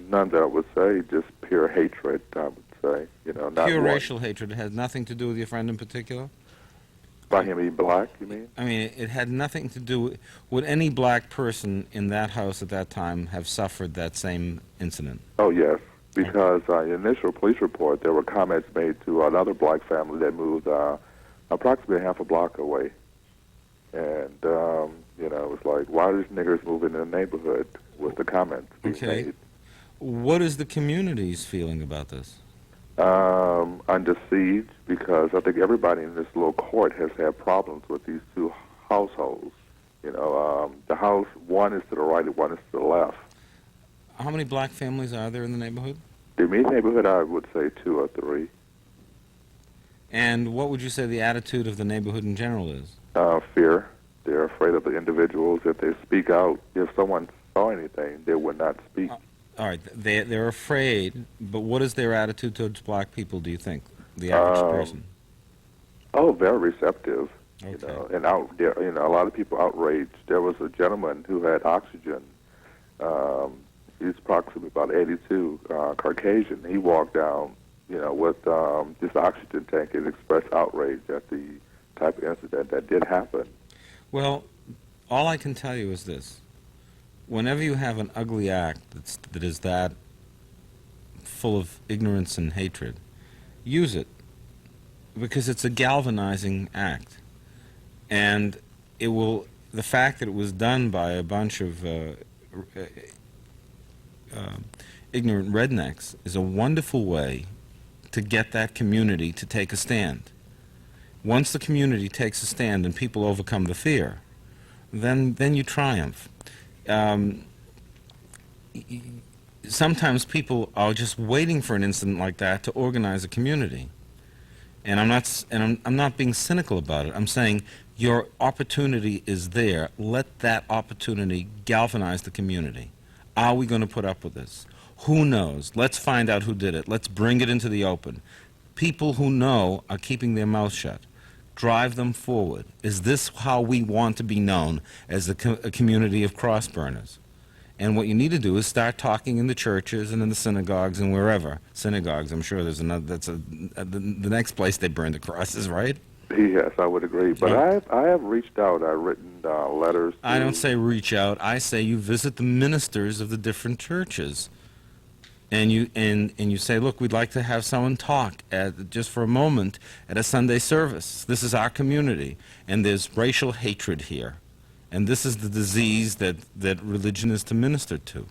none that I would say. Just pure hatred, I would say. Not Pure one. racial hatred. It has nothing to do with your friend in particular? By him being black, you mean? I mean, it had nothing to do with... Would any black person in that house at that time have suffered that same incident? Oh, yes. Because in the initial police report, there were comments made to another black family that moved approximately half a block away. And, it was like, why are these niggers moving in the neighborhood, was the comments being made. What is the community's feeling about this? Under siege, because I think everybody in this little court has had problems with these two households. The house, one is to the right and one is to the left. How many black families are there in the neighborhood? The immediate neighborhood, I would say 2 or 3. And what would you say the attitude of the neighborhood in general is? Fear. They're afraid of the individuals. If they speak out, if someone saw anything, they would not speak. All right, they're afraid, but what is their attitude towards black people, do you think, the average person? Oh, very receptive. Okay. And out there, a lot of people outraged. There was a gentleman who had oxygen. He's approximately about 82, Caucasian. He walked down, with this oxygen tank and expressed outrage at the type of incident that did happen. Well, all I can tell you is this. Whenever you have an ugly act that is that full of ignorance and hatred, use it, because it's a galvanizing act. And the fact that it was done by a bunch of ignorant rednecks is a wonderful way to get that community to take a stand. Once the community takes a stand and people overcome the fear, then you triumph. Sometimes people are just waiting for an incident like that to organize a community. And I'm not being cynical about it. I'm saying your opportunity is there. Let that opportunity galvanize the community. Are we going to put up with this? Who knows? Let's find out who did it. Let's bring it into the open. People who know are keeping their mouths shut. Drive them forward. Is this how we want to be known as a community of cross burners? And what you need to do is start talking in the churches and in the synagogues and wherever. Synagogues, I'm sure there's another. That's the next place they burn the crosses, right? Yes, I would agree. But I have reached out. I've written letters. I don't say reach out. I say you visit the ministers of the different churches. And you say, look, we'd like to have someone talk just for a moment at a Sunday service. This is our community, and there's racial hatred here, and this is the disease that religion is to minister to.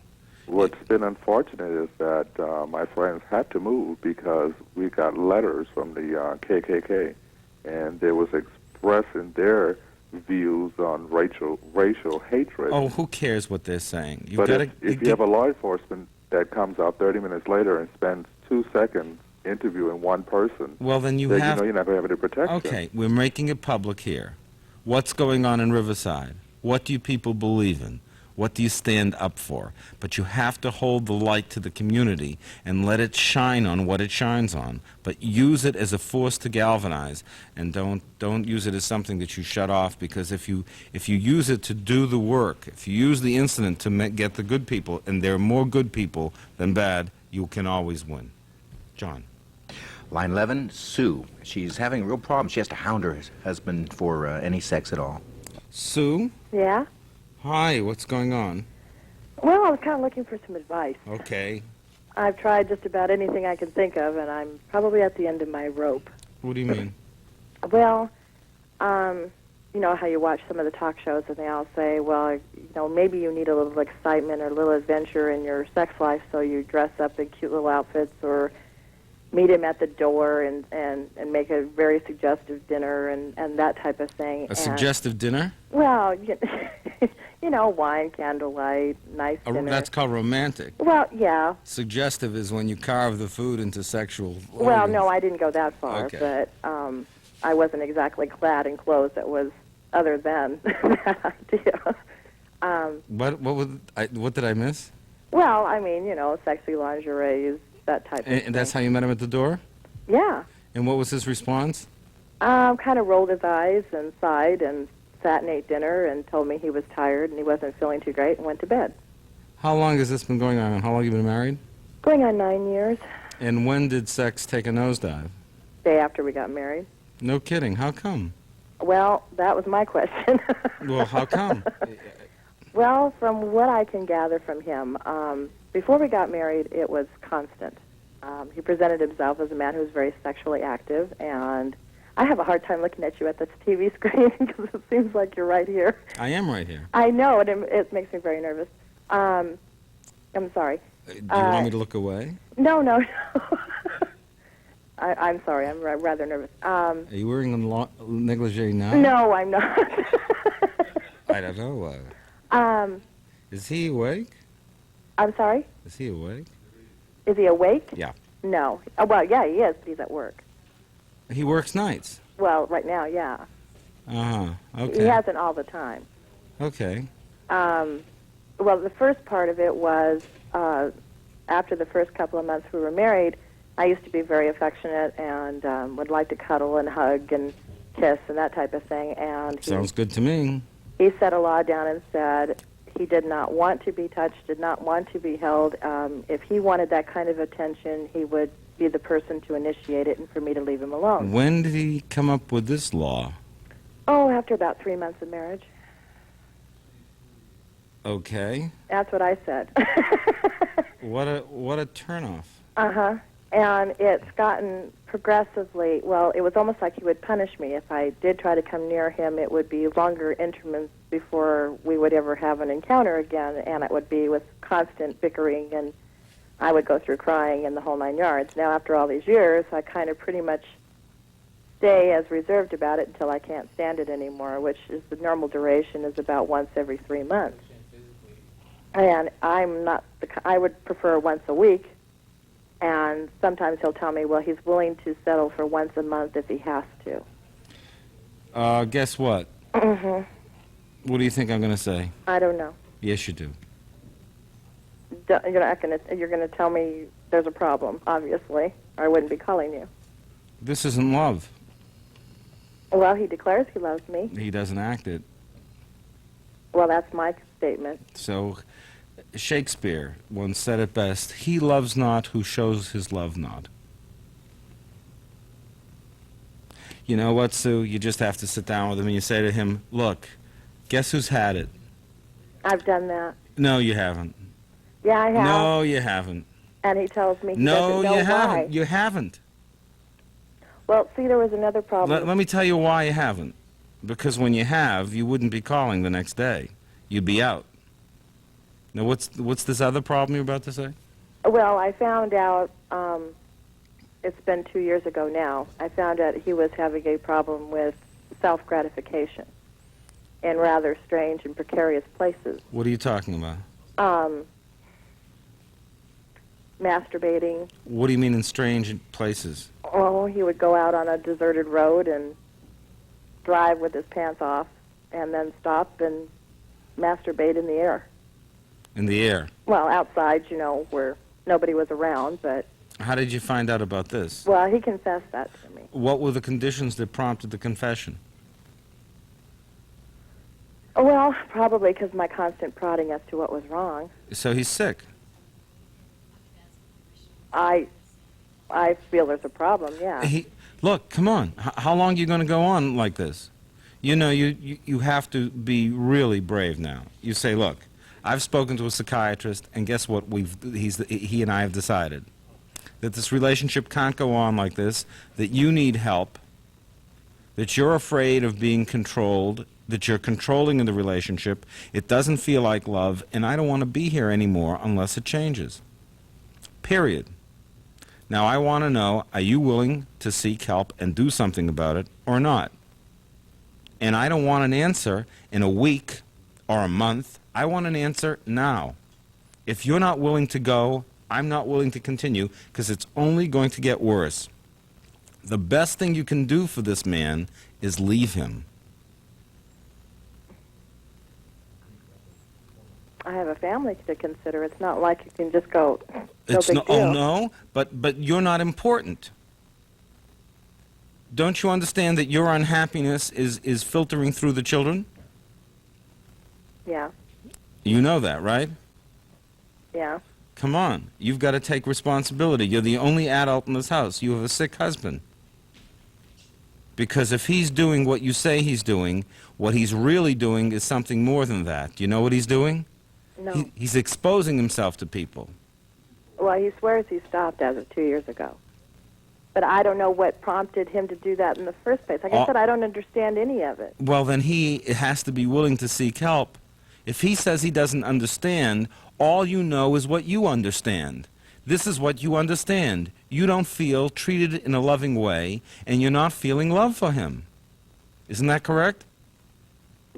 What's been unfortunate is that my friends had to move because we got letters from the KKK, and they was expressing their views on racial hatred. Oh, who cares what they're saying? You've But got if you have a law enforcement that comes out 30 minutes later and spends 2 seconds interviewing one person, well, then you then have. you know you're not going to have any protection. Okay, we're making it public here. What's going on in Riverside? What do you people believe in? What do you stand up for? But you have to hold the light to the community and let it shine on what it shines on. But use it as a force to galvanize, and don't use it as something that you shut off. Because if you use it to do the work, if you use the incident to get the good people, and there are more good people than bad, you can always win. John. Line 11, Sue. She's having a real problem. She has to hound her husband for any sex at all. Sue. Yeah? Hi. What's going on? Well, I was kind of looking for some advice. Okay. I've tried just about anything I can think of, and I'm probably at the end of my rope. What do you mean? Well, you know how you watch some of the talk shows and they all say, well, you know, maybe you need a little excitement or a little adventure in your sex life, so you dress up in cute little outfits or meet him at the door and make a very suggestive dinner and that type of thing. A suggestive dinner? Well, you know, wine, candlelight, nice dinner. That's called romantic. Well, yeah. Suggestive is when you carve the food into sexual Well, organs. no, I didn't go that far, Okay. but I wasn't exactly clad in clothes that was other than that idea. What did I miss? Well, I mean, you know, sexy lingerie, that type of thing. And that's how you met him at the door? Yeah. And what was his response? Kind of rolled his eyes and sighed and sat and ate dinner and told me he was tired and he wasn't feeling too great and went to bed. How long has this been going on? How long have you been married? Going on 9 years. And when did sex take a nosedive? Day after we got married. No kidding. How come? Well, that was my question. Well, how come? Well, from what I can gather from him, before we got married, it was constant. He presented himself as a man who was very sexually active, and I have a hard time looking at you at this TV screen because it seems like you're right here. I am right here. I know, and it makes me very nervous. I'm sorry. Do you want me to look away? No. I'm sorry. I'm rather nervous. Are you wearing a negligee now? No, I'm not. I don't know. Is he awake? I'm sorry? Is he awake? Is he awake? Yeah. No. Well, yeah, he is, but he's at work. He works nights. Well, right now, yeah. Uh-huh. Okay. He hasn't all the time. Okay. Well, the first part of it was after the first couple of months we were married, I used to be very affectionate and would like to cuddle and hug and kiss and that type of thing. And Sounds good to me. He set a law down and said he did not want to be touched, did not want to be held. If he wanted that kind of attention, he would be the person to initiate it and for me to leave him alone. When did he come up with this law? Oh, after about 3 months of marriage. Okay. That's what I said. What a turnoff. Uh-huh. And it's gotten progressively, well, it was almost like he would punish me. If I did try to come near him, it would be longer interments before we would ever have an encounter again, and it would be with constant bickering, and I would go through crying and the whole 9 yards. Now, after all these years, I kind of pretty much stay as reserved about it until I can't stand it anymore, which is the normal duration is about once every 3 months. And I'm not, I would prefer once a week. And sometimes he'll tell me, well, he's willing to settle for once a month if he has to. Guess what? Mm-hmm. What do you think I'm going to say? I don't know. Yes, you do. You're going to tell me there's a problem, obviously, or I wouldn't be calling you. This isn't love. Well, he declares he loves me. He doesn't act it. Well, that's my statement. So Shakespeare once said it best, he loves not who shows his love not. You know what, Sue? You just have to sit down with him and you say to him, look, guess who's had it? I've done that. No, you haven't. Yeah, I have. No, you haven't. And he tells me he No, doesn't know you haven't. why. You haven't. Well, see, there was another problem. Let me tell you why you haven't. Because when you have, you wouldn't be calling the next day. You'd be out. Now, what's this other problem you're about to say? Well, I found out, it's been 2 years ago now, I found out he was having a problem with self-gratification. in rather strange and precarious places. What are you talking about? Masturbating. What do you mean in strange places? Oh, he would go out on a deserted road and drive with his pants off and then stop and masturbate in the air. In the air? Well, outside, where nobody was around, but... How did you find out about this? Well, he confessed that to me. What were the conditions that prompted the confession? Well, probably because my constant prodding as to what was wrong. So he's sick. I feel there's a problem, yeah. Look, come on. How long are you going to go on like this? You have to be really brave now. You say, look, I've spoken to a psychiatrist, and guess what? He and I have decided that this relationship can't go on like this, that you need help, that you're afraid of being controlled, that you're controlling in the relationship, it doesn't feel like love, and I don't want to be here anymore unless it changes. Period. Now, I want to know, are you willing to seek help and do something about it or not? And I don't want an answer in a week or a month. I want an answer now. If you're not willing to go, I'm not willing to continue, because it's only going to get worse. The best thing you can do for this man is leave him. I have a family to consider. It's not like you can just go, no big deal. Oh, no, but you're not important. Don't you understand that your unhappiness is filtering through the children? Yeah. You know that, right? Yeah. Come on. You've got to take responsibility. You're the only adult in this house. You have a sick husband. Because if he's doing what you say he's doing, what he's really doing is something more than that. Do you know what he's doing? No. He's exposing himself to people. Well, he swears he stopped as of 2 years ago. But I don't know what prompted him to do that in the first place. Like I said, I don't understand any of it. Well, then he has to be willing to seek help. If he says he doesn't understand, all you know is what you understand. This is what you understand. You don't feel treated in a loving way, and you're not feeling love for him. Isn't that correct?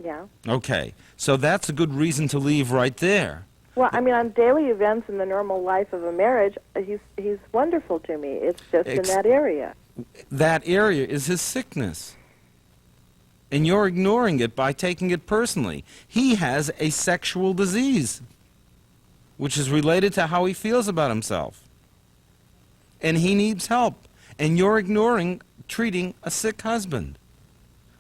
Yeah. Okay. So that's a good reason to leave right there. Well, I mean, on daily events in the normal life of a marriage, he's wonderful to me. It's just in that area. That area is his sickness. And you're ignoring it by taking it personally. He has a sexual disease, which is related to how he feels about himself. And he needs help. And you're ignoring treating a sick husband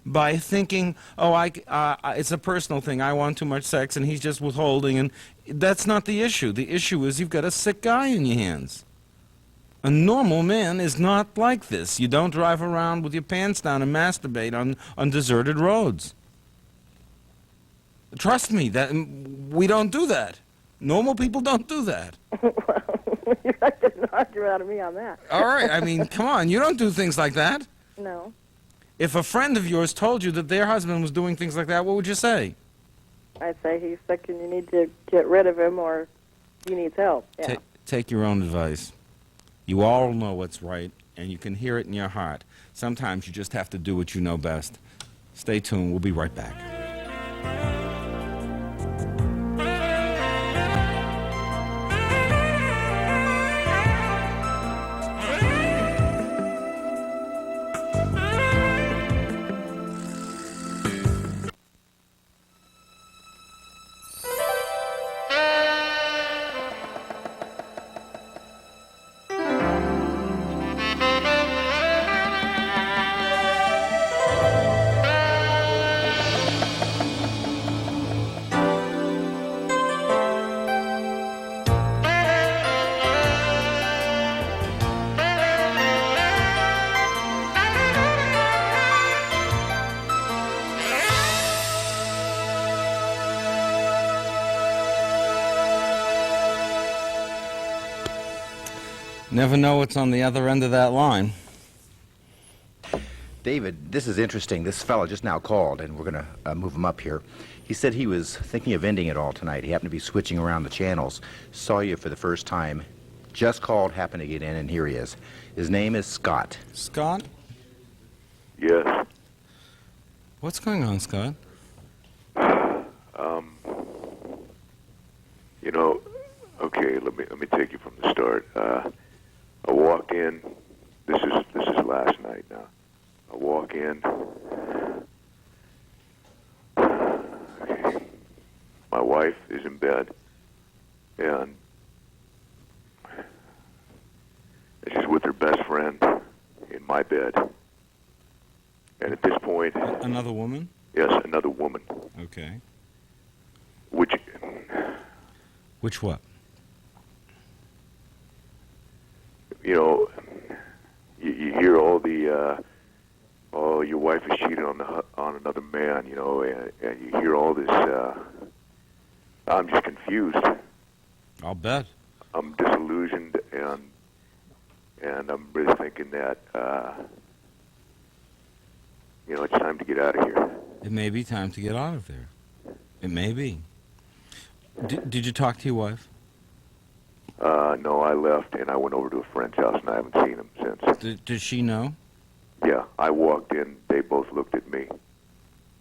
by thinking, oh, it's a personal thing. I want too much sex, and he's just withholding. And that's not the issue. The issue is you've got a sick guy in your hands. A normal man is not like this. You don't drive around with your pants down and masturbate on deserted roads. Trust me, that we don't do that. Normal people don't do that. Well, you're not getting an argument out of me on that. All right, I mean, come on, you don't do things like that. No. If a friend of yours told you that their husband was doing things like that, what would you say? I'd say he's sick and you need to get rid of him or he needs help. Yeah. Take your own advice. You all know what's right, and you can hear it in your heart. Sometimes you just have to do what you know best. Stay tuned. We'll be right back. Never know what's on the other end of that line. David, this is interesting. This fellow just now called, and we're going to move him up here. He said he was thinking of ending it all tonight. He happened to be switching around the channels, saw you for the first time, just called, happened to get in, and here he is. His name is Scott. Scott? Yes. What's going on, Scott? You know, okay. Let me take you from the start. I walk in. This is last night now. I walk in. Okay. My wife is in bed, and she's with her best friend in my bed. And at this point, Another woman? yes, another woman. Okay. Which what? You know, you hear all the, oh, your wife is cheating on another man, you know, and you hear all this. I'm just confused. I'll bet. I'm disillusioned, and I'm really thinking that, you know, it's time to get out of here. It may be time to get out of there. It may be. Did you talk to your wife? No, I left, and I went over to a friend's house, and I haven't seen him since. Does she know? Yeah, I walked in, they both looked at me,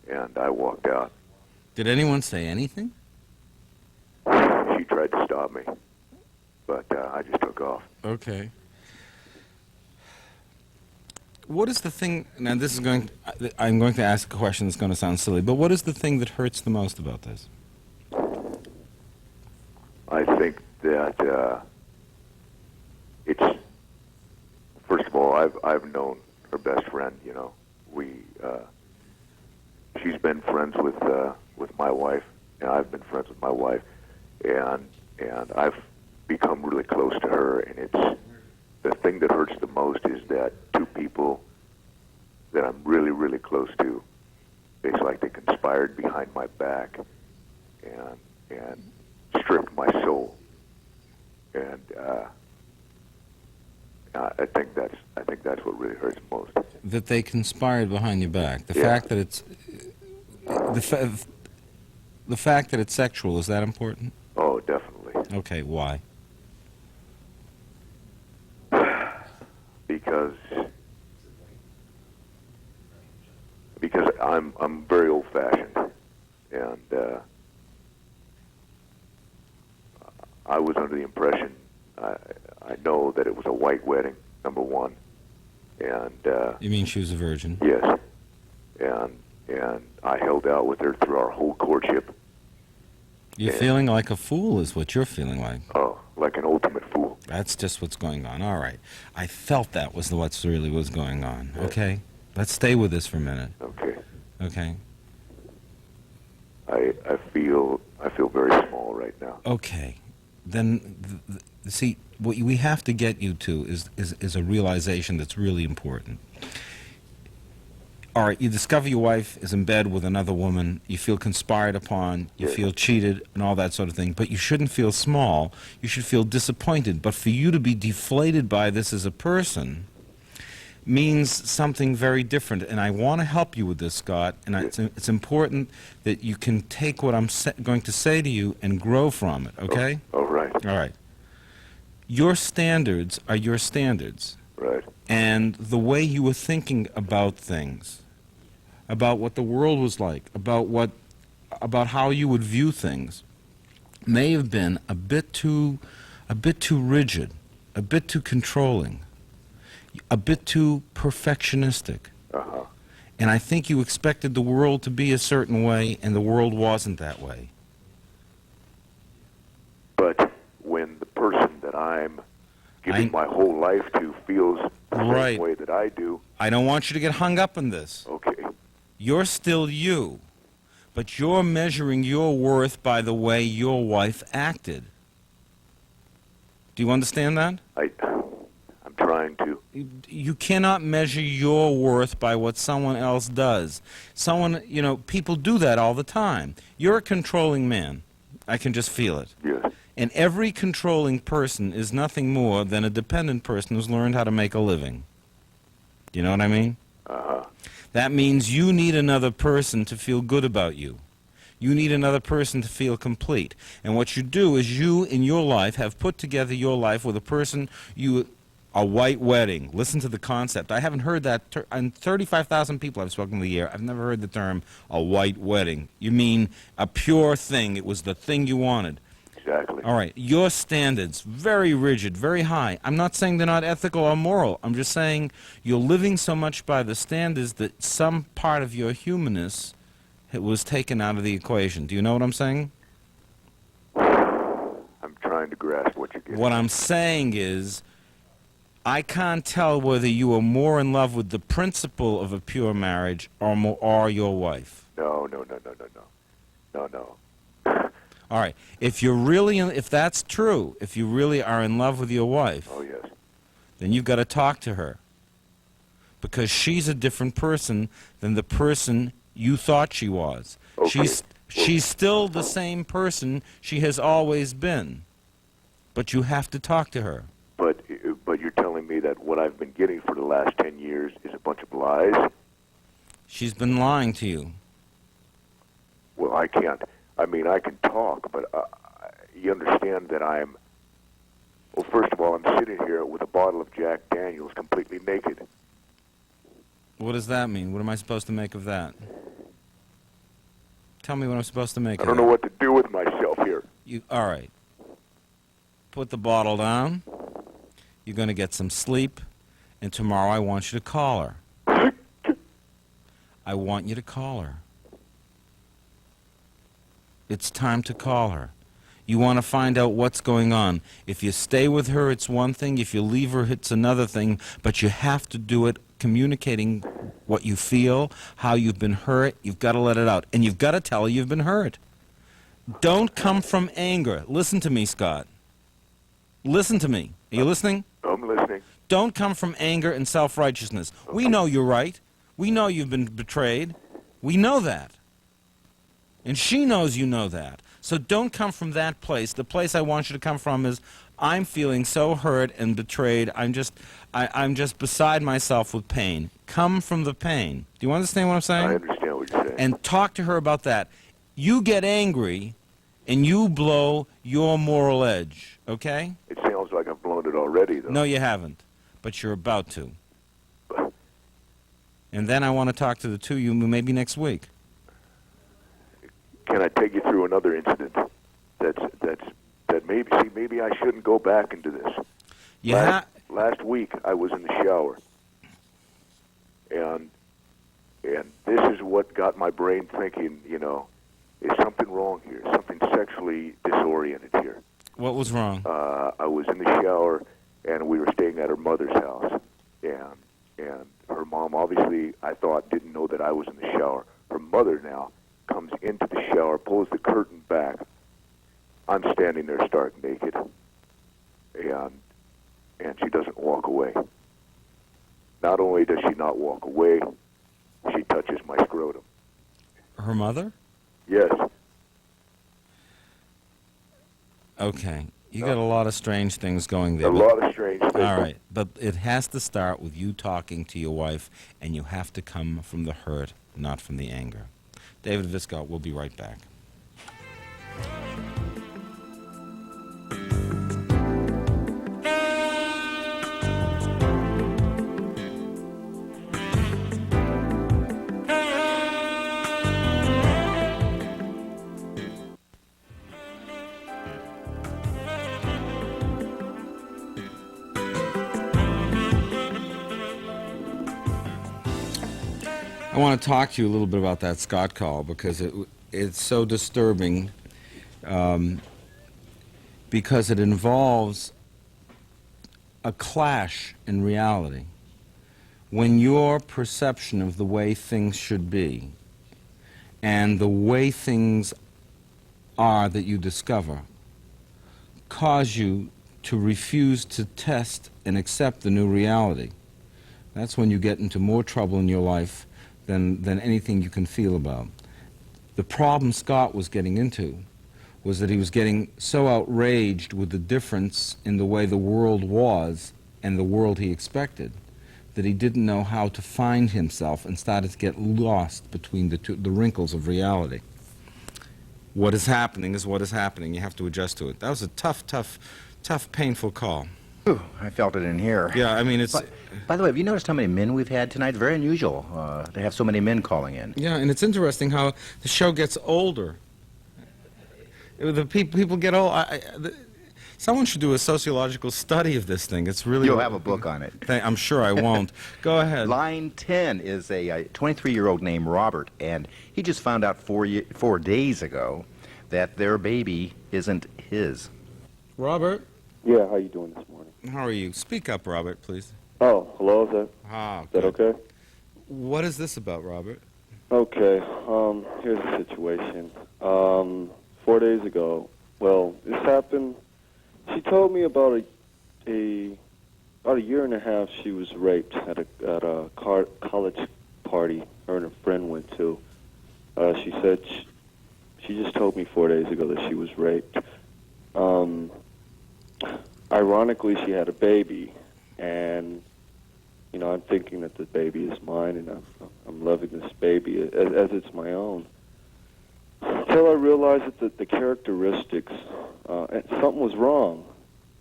and I walked out. Did anyone say anything? She tried to stop me, but I just took off. Okay. What is the thing, now this is I'm going to ask a question that's going to sound silly, but what is the thing that hurts the most about this? I think that it's, first of all, I've known her best friend. You know, she's been friends with my wife, and I've been friends with my wife, and I've become really close to her. And it's the thing that hurts the most is that two people that I'm really, really close to, it's like they conspired behind my back, and stripped my soul. And I think that's what really hurts most. That they conspired behind your back. The fact that it's the fact that it's sexual, is that important? Oh, definitely. Okay, why? Because I'm very old-fashioned, and I was under the impression, I know that it was a white wedding, number one, and You mean she was a virgin? yes, and I held out with her through our whole courtship. You're feeling like a fool is what you're feeling like. Oh, like an ultimate fool. That's just what's going on. All right. I felt that was what's really was going on. Okay? Let's stay with this for a minute. Okay. Okay? I feel very small right now. Okay. Then, see, what we have to get you to is a realization that's really important. All right, you discover your wife is in bed with another woman, you feel conspired upon, you feel cheated, and all that sort of thing, but you shouldn't feel small, you should feel disappointed. But for you to be deflated by this as a person means something very different, and I want to help you with this, Scott, and it's important that you can take what I'm going to say to you and grow from it, okay? Oh, right. All right. Your standards are your standards. Right. And the way you were thinking about things, about what the world was like, about how you would view things, may have been a bit too rigid, a bit too controlling, a bit too perfectionistic. Uh-huh. And I think you expected the world to be a certain way, and the world wasn't that way. But when the person that I'm giving my whole life to feels the same way that I do. I don't want you to get hung up on this. Okay. You're still you, but you're measuring your worth by the way your wife acted. Do you understand that? I'm trying to. You cannot measure your worth by what someone else does. People do that all the time. You're a controlling man. I can just feel it. Yes. And every controlling person is nothing more than a dependent person who's learned how to make a living. Do you know what I mean? Uh-huh. That means you need another person to feel good about you. You need another person to feel complete. And what you do is you, in your life, have put together your life with a person you A white wedding. Listen to the concept. I haven't heard that. And 35,000 people I've spoken to the year, I've never heard the term a white wedding. You mean a pure thing. It was the thing you wanted. Exactly. All right. Your standards, very rigid, very high. I'm not saying they're not ethical or moral. I'm just saying you're living so much by the standards that some part of your humanness was taken out of the equation. Do you know what I'm saying? I'm trying to grasp what you're getting. What I'm saying is, I can't tell whether you are more in love with the principle of a pure marriage or your wife. No. All right. If that's true, if you really are in love with your wife, Oh, yes. then you've got to talk to her. Because she's a different person than the person you thought she was. Okay. She's still the same person she has always been. But you have to talk to her. But you're telling me that what I've been getting for the last 10 years is a bunch of lies? She's been lying to you. Well, I can't. I mean, I can talk, but you understand that I'm... Well, first of all, I'm sitting here with a bottle of Jack Daniels completely naked. What does that mean? What am I supposed to make of that? Tell me what I'm supposed to make I of don't know what to do with myself here. All right. Put the bottle down. You're going to get some sleep. And tomorrow I want you to call her. I want you to call her. It's time to call her. You want to find out what's going on. If you stay with her, it's one thing. If you leave her, it's another thing. But you have to do it communicating what you feel, how you've been hurt. You've got to let it out. And you've got to tell her you've been hurt. Don't come from anger. Listen to me, Scott. Listen to me. Are you listening? I'm listening. Don't come from anger and self-righteousness. We know you're right. We know you've been betrayed. We know that. And she knows you know that. So don't come from that place. The place I want you to come from is, I'm feeling so hurt and betrayed. I'm just beside myself with pain. Come from the pain. Do you understand what I'm saying? I understand what you're saying. And talk to her about that. You get angry, and you blow your moral edge, okay? It sounds like I've blown it already, though. No, you haven't. But you're about to. And then I want to talk to the two of you maybe next week. Can I take you through another incident that maybe I shouldn't go back into this? Last week I was in the shower, and this is what got my brain thinking. Is something wrong here? Something sexually disoriented here. What was wrong? I was in the shower, and we were staying at her mother's house, and her mom obviously, I thought, didn't know that I was in the shower. Her mother now comes into the shower, pulls the curtain back. I'm standing there stark naked, and she doesn't walk away. Not only does she not walk away, she touches my scrotum. Her mother? Yes. Okay. You got a lot of strange things going there. A lot of strange things. All right. But it has to start with you talking to your wife, and you have to come from the hurt, not from the anger. David Viscott, we'll be right back. I want to talk to you a little bit about that Scott call because it's so disturbing because it involves a clash in reality. When your perception of the way things should be and the way things are that you discover cause you to refuse to test and accept the new reality, that's when you get into more trouble in your life than anything you can feel about. The problem Scott was getting into was that he was getting so outraged with the difference in the way the world was and the world he expected that he didn't know how to find himself and started to get lost between the wrinkles of reality. What is happening is what is happening. You have to adjust to it. That was a tough, painful call. Whew, I felt it in here. Yeah, I mean, it's... By the way, have you noticed how many men we've had tonight? It's very unusual to have so many men calling in. Yeah, and it's interesting how the show gets older. The people get old. Someone should do a sociological study of this thing. It's really... You'll have a book on it. I'm sure I won't. Go ahead. Line 10 is a 23-year-old named Robert, and he just found out 4 days ago that their baby isn't his. Robert? Yeah, how you doing this morning? How are you? Speak up, Robert, please. Oh, hello, is Ah, that okay? What is this about, Robert? Okay, here's the situation. 4 days ago, well, this happened, she told me about about a year and a half she was raped at a college party her and a friend went to. She said she just told me 4 days ago that she was raped. Ironically, she had a baby, and you know, I'm thinking that the baby is mine, and I'm loving this baby as it's my own. Until I realized that the characteristics, and something was wrong,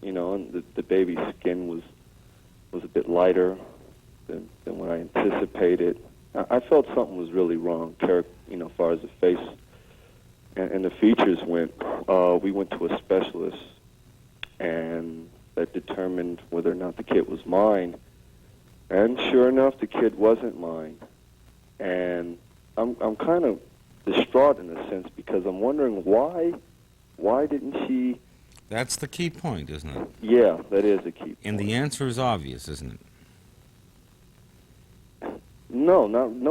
you know, and the baby's skin was a bit lighter than what I anticipated. I felt something was really wrong, you know, as far as the face and the features went. We went to a specialist, and that determined whether or not the kid was mine. And sure enough, the kid wasn't mine. And I'm kind of distraught in a sense because I'm wondering why didn't she... That's the key point, isn't it? Yeah, that is the key point. And the answer is obvious, isn't it? No,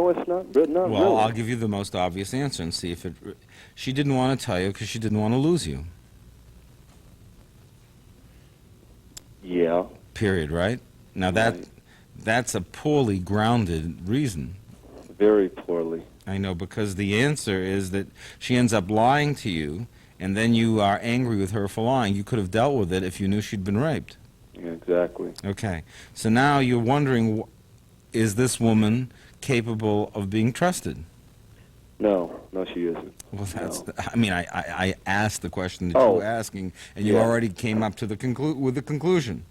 it's not. Not well, really. I'll give you the most obvious answer and see if it... She didn't want to tell you because she didn't want to lose you. Yeah. Period, right? Now that's a poorly grounded reason. Very poorly. I know, because the answer is that she ends up lying to you, and then you are angry with her for lying. You could have dealt with it if you knew she'd been raped. Yeah, exactly. Okay. So now you're wondering, is this woman capable of being trusted? No, she isn't. Well, that's... No. I mean, I asked the question that you were asking, and you already came up to the conclusion.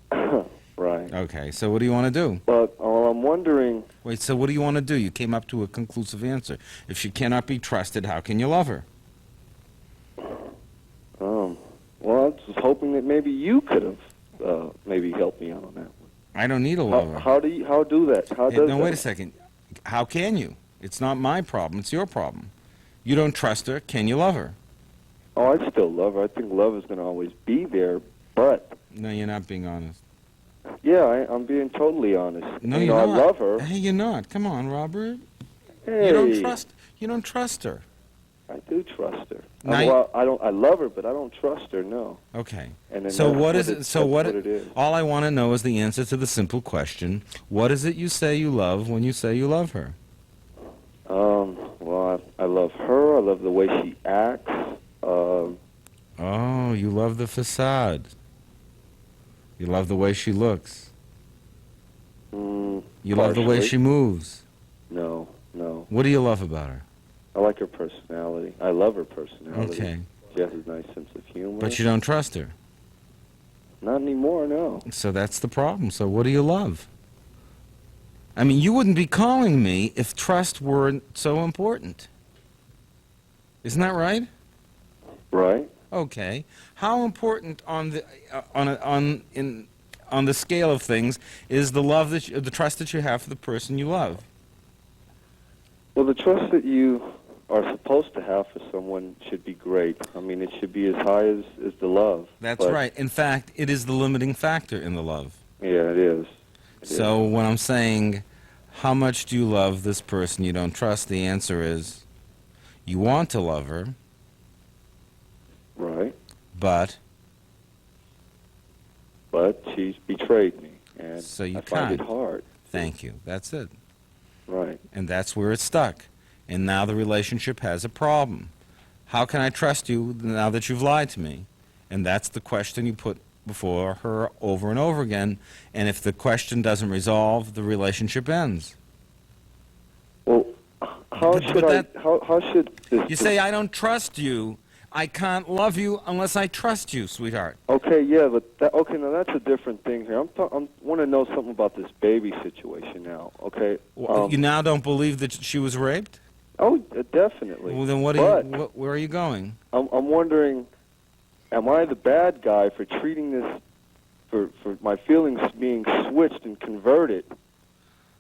Right. Okay, so what do you want to do? But I'm wondering... Wait, so what do you want to do? You came up to a conclusive answer. If she cannot be trusted, how can you love her? Well, I was hoping that maybe you could have maybe helped me out on that one. I don't need a lover. How do that? How does no, that? wait a second. How can you? It's not my problem. It's your problem. You don't trust her. Can you love her? Oh, I still love her. I think love is going to always be there, but... No, you're not being honest. Yeah, I'm being totally honest. No, you you're know, not. I love her. Hey, you're not. Come on, Robert. Hey. You don't trust her. I do trust her. Now I love her, but I don't trust her. No. Okay. And then so that's what is it? So what it is. All I want to know is the answer to the simple question: what is it you say you love when you say you love her? Well, I love her. I love the way she acts. Oh, you love the facade. You love the way she looks. You love the way partially. she moves. No. What do you love about her? I like her personality. I love her personality. Okay. She has a nice sense of humor. But you don't trust her. Not anymore, no. So that's the problem. So what do you love? I mean, you wouldn't be calling me if trust weren't so important. Isn't that right? Right. Okay. How important on the on the scale of things is the love the trust that you have for the person you love? Well, the trust that you are supposed to have for someone should be great. I mean, it should be as high as the love. That's right. In fact, it is the limiting factor in the love. Yeah, it is. So when I'm saying, how much do you love this person you don't trust, the answer is, you want to love her. Right. But she's betrayed me, and so you I find can't. it hard. Thank you. That's it. Right. And that's where it's stuck. And now the relationship has a problem. How can I trust you now that you've lied to me? And that's the question you put before her over and over again. And if the question doesn't resolve, the relationship ends. Well, how should this... You say, I don't trust you, I can't love you unless I trust you, sweetheart. Okay, yeah, but now that's a different thing here. I want to know something about this baby situation now. Okay. You now don't believe that she was raped? Oh, definitely. Well, then where are you going? I'm wondering, am I the bad guy for treating this, for my feelings being switched and converted?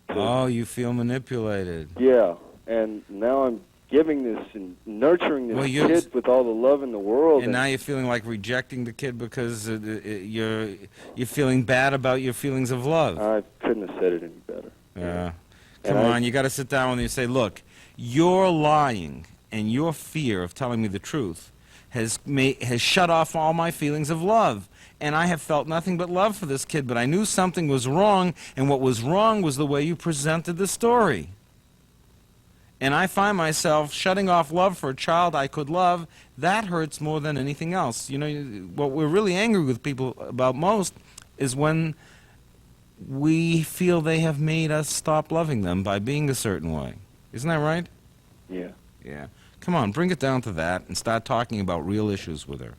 Oh, you feel manipulated. Yeah, and now I'm giving this and nurturing this kid with all the love in the world. And now you're feeling like rejecting the kid because you're feeling bad about your feelings of love. I couldn't have said it any better. Yeah. Come on, you got to sit down with me and say, look, your lying and your fear of telling me the truth has shut off all my feelings of love. And I have felt nothing but love for this kid, but I knew something was wrong, and what was wrong was the way you presented the story. And I find myself shutting off love for a child I could love. That hurts more than anything else. You know, what we're really angry with people about most is when we feel they have made us stop loving them by being a certain way. Isn't that right? Yeah. Yeah. Come on, bring it down to that and start talking about real issues with her.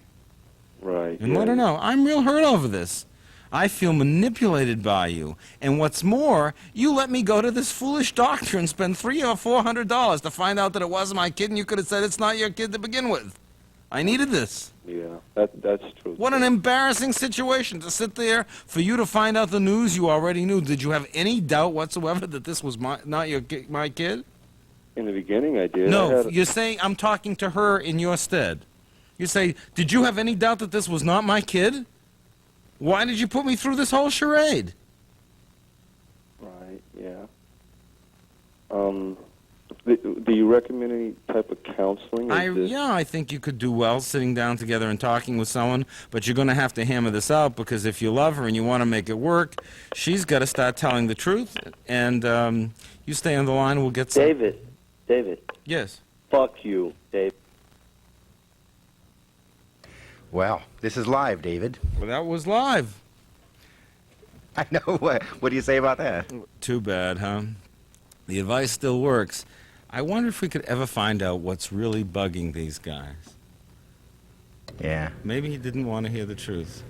Right. And let her know, I'm real hurt over this. I feel manipulated by you. And what's more, you let me go to this foolish doctor and spend $300 or $400 to find out that it wasn't my kid, and you could have said it's not your kid to begin with. I needed this. Yeah, that's true. What an embarrassing situation to sit there for you to find out the news you already knew. Did you have any doubt whatsoever that this was not my kid? In the beginning, I did. No, you're saying I'm talking to her in your stead. You say, did you have any doubt that this was not my kid? Why did you put me through this whole charade? Right, yeah. Do you recommend any type of counseling? Yeah, I think you could do well sitting down together and talking with someone, but you're going to have to hammer this out, because if you love her and you want to make it work, she's got to start telling the truth, and you stay on the line and we'll get some... David. Yes? Fuck you, Dave. Well, this is live, David. Well, that was live. I know. What do you say about that? Too bad, huh? The advice still works. I wonder if we could ever find out what's really bugging these guys. Yeah. Maybe he didn't want to hear the truth.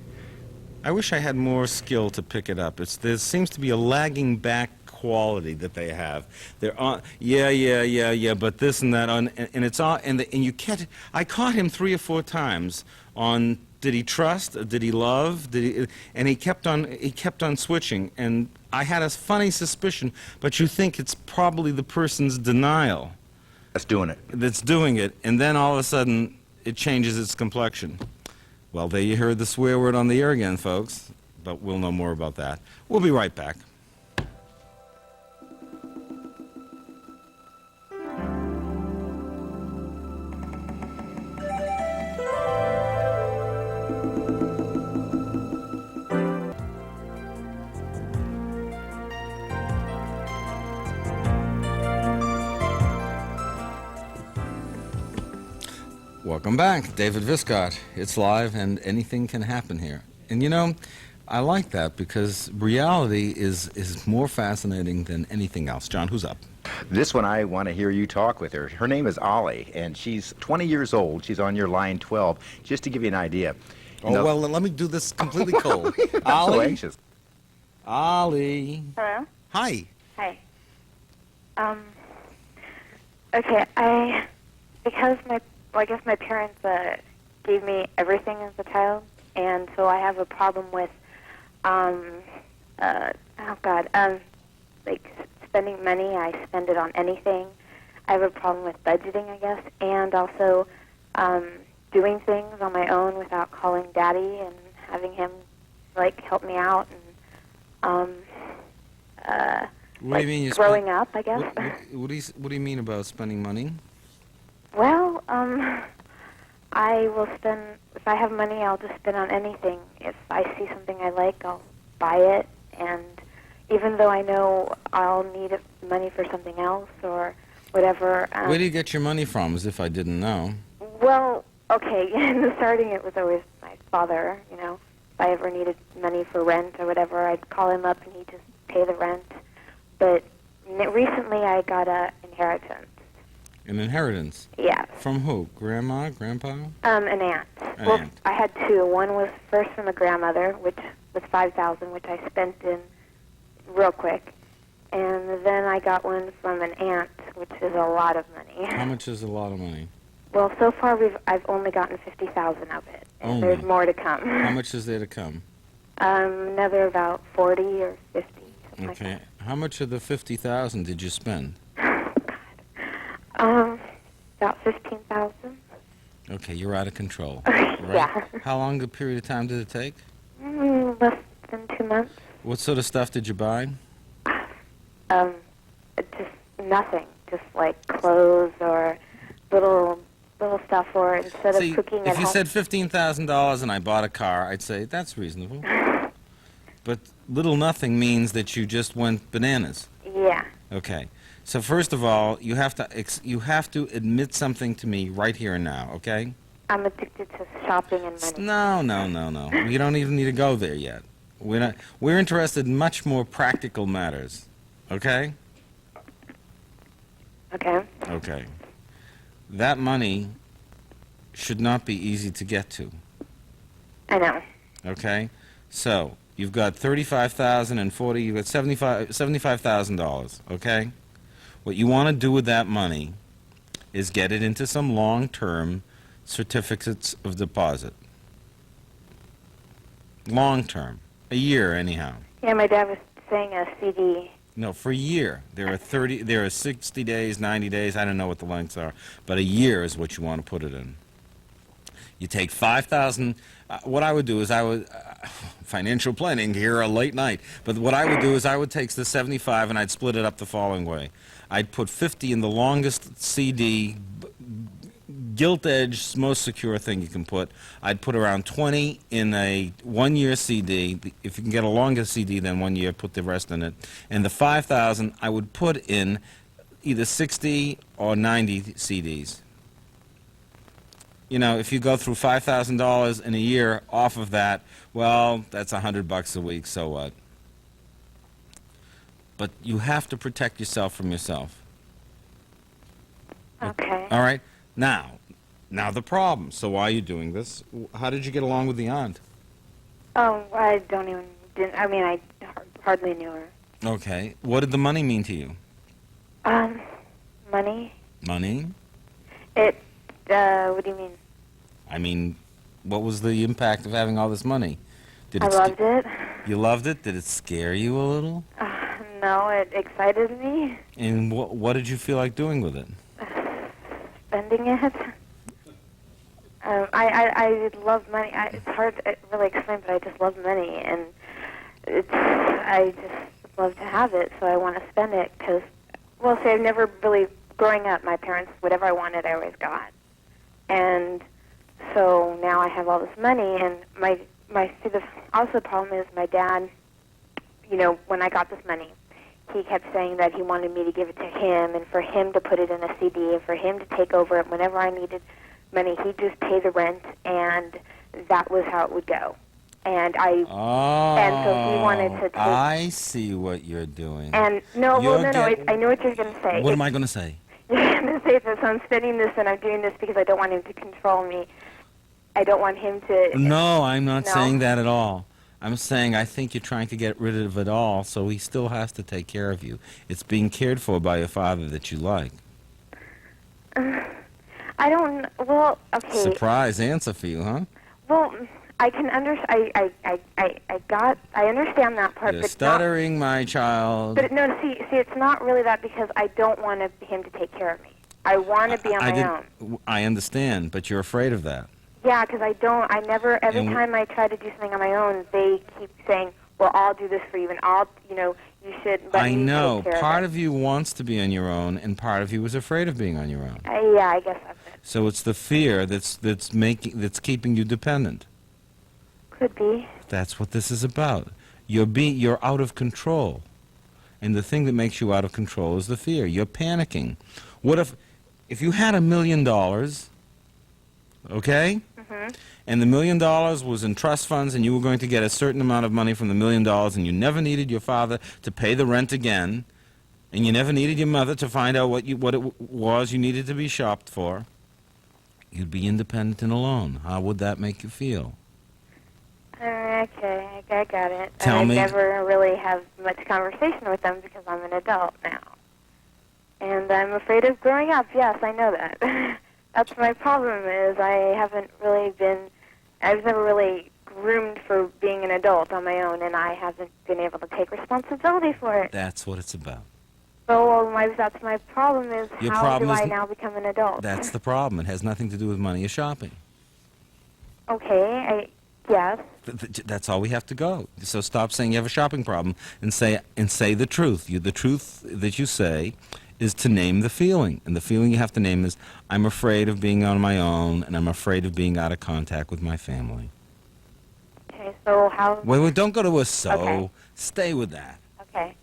I wish I had more skill to pick it up. There seems to be a lagging back quality that they have. They're on, yeah, but this and that, and it's on, and you catch. I caught him 3 or 4 times on, did he trust? Did he love? And he kept on switching. And I had a funny suspicion, but you think it's probably the person's denial that's doing it. That's doing it, and then all of a sudden it changes its complexion. Well, there you heard the swear word on the air again, folks. But we'll know more about that. We'll be right back. Welcome back, David Viscott. It's live, and anything can happen here. And you know, I like that because reality is more fascinating than anything else. John, who's up? This one, I want to hear you talk with her. Her name is Ollie, and she's 20 years old. She's on your line 12. Just to give you an idea. Well, let me do this completely cold. I'm so anxious. Ollie. Hello? Hi. Hi. Okay, I guess my parents gave me everything as a child, and so I have a problem with, like spending money. I spend it on anything. I have a problem with budgeting, I guess, and also doing things on my own without calling Daddy and having him like help me out, and what do you mean? Growing up, I guess. What do you mean about spending money? Well, I will spend, if I have money, I'll just spend on anything. If I see something I like, I'll buy it, and even though I know I'll need money for something else or whatever. Where do you get your money from, as if I didn't know? Well, okay, in the starting it was always my father, you know. If I ever needed money for rent or whatever, I'd call him up and he'd just pay the rent. But recently I got an inheritance. An inheritance? Yes. From who? Grandma? Grandpa? An aunt. An Well, aunt. I had two. One was first from a grandmother, which was $5,000, which I spent in real quick. And then I got one from an aunt, which is a lot of money. How much is a lot of money? Well, so far I've only gotten 50,000 of it, and Only? there's more to come. How much is there to come? Another about 40 or 50. something like Okay. How much of the 50,000 did you spend? About 15,000. Okay, you're out of control. Right? Yeah. How long a period of time did it take? Less than 2 months. What sort of stuff did you buy? Just nothing. Just like clothes or little stuff. Or instead See, of cooking at if you home. said $15,000 and I bought a car, I'd say that's reasonable. But little nothing means that you just went bananas. Yeah. Okay. So first of all, you have to admit something to me right here and now, okay? I'm addicted to shopping and money. No. You don't even need to go there yet. We're interested in much more practical matters. Okay? Okay. Okay. That money should not be easy to get to. I know. Okay? So, you've got $35,000 and $40,000, you've got $75,000, okay? What you want to do with that money is get it into some long-term certificates of deposit. Long-term. A year, anyhow. Yeah, my dad was saying a CD. No, for a year. There are 60 days, 90 days, I don't know what the lengths are, but a year is what you want to put it in. You take 5,000, what I would do is financial planning here, a late night, but what I would do is I would take the 75 and I'd split it up the following way. I'd put 50 in the longest CD, gilt-edged, most secure thing you can put. I'd put around 20 in a one-year CD. If you can get a longer CD than 1 year, put the rest in it. And the 5,000 I would put in either 60 or 90 CDs. You know, if you go through $5,000 in a year off of that, well, that's $100 a week, so what? But you have to protect yourself from yourself. Okay. All right? Now the problem. So why are you doing this? How did you get along with the aunt? Oh, I hardly knew her. Okay. What did the money mean to you? Money? Money? What do you mean? I mean, what was the impact of having all this money? I loved it. You loved it? Did it scare you a little? No, it excited me. And what did you feel like doing with it? Spending it. I love money. It's hard to really explain, but I just love money, and I just love to have it, so I want to spend it because, well, see, I've never really, growing up, my parents, whatever I wanted, I always got. And so now I have all this money, and also the problem is my dad, you know, when I got this money, he kept saying that he wanted me to give it to him and for him to put it in a CD and for him to take over it whenever I needed money. He'd just pay the rent, and that was how it would go. And and so he wanted to take... I see what you're doing. And I know what you're going to say. What am I going to say? You're going to say this, I'm spending this and I'm doing this because I don't want him to control me. I don't want him to... No, I'm not saying that at all. I'm saying I think you're trying to get rid of it all, so he still has to take care of you. It's being cared for by your father that you like. I don't... Well, okay. Surprise answer for you, huh? Well, I can understand... I understand that part, You're but stuttering, my child. But no, see, it's not really that because I don't want him to take care of me. I want to be on my own. I understand, but you're afraid of that. Yeah, because every time I try to do something on my own, they keep saying, well, I'll do this for you, and you should let me take care part of of you wants to be on your own, and part of you is afraid of being on your own. Yeah, I guess that's it. So it's the fear that's keeping you dependent. Could be. That's what this is about. You're out of control. And the thing that makes you out of control is the fear. You're panicking. What if you had $1 million, okay? Mm-hmm. And the $1 million was in trust funds and you were going to get a certain amount of money from the $1 million and you never needed your father to pay the rent again, and you never needed your mother to find out what it was you needed to be shopped for, you'd be independent and alone. How would that make you feel? Okay, I got it. Tell I me. never really have much conversation with them because I'm an adult now. And I'm afraid of growing up. Yes, I know that. That's my problem is I've never really groomed for being an adult on my own, and I haven't been able to take responsibility for it. That's what it's about. So that's my problem is Your how problem do is I now become an adult? That's the problem. It has nothing to do with money or shopping. Okay, yes. That's all we have to go. So stop saying you have a shopping problem and say the truth. The truth that you say is to name the feeling. And the feeling you have to name is, I'm afraid of being on my own, and I'm afraid of being out of contact with my family. Okay, so how... Wait, don't go to a so. Okay. Stay with that. Okay.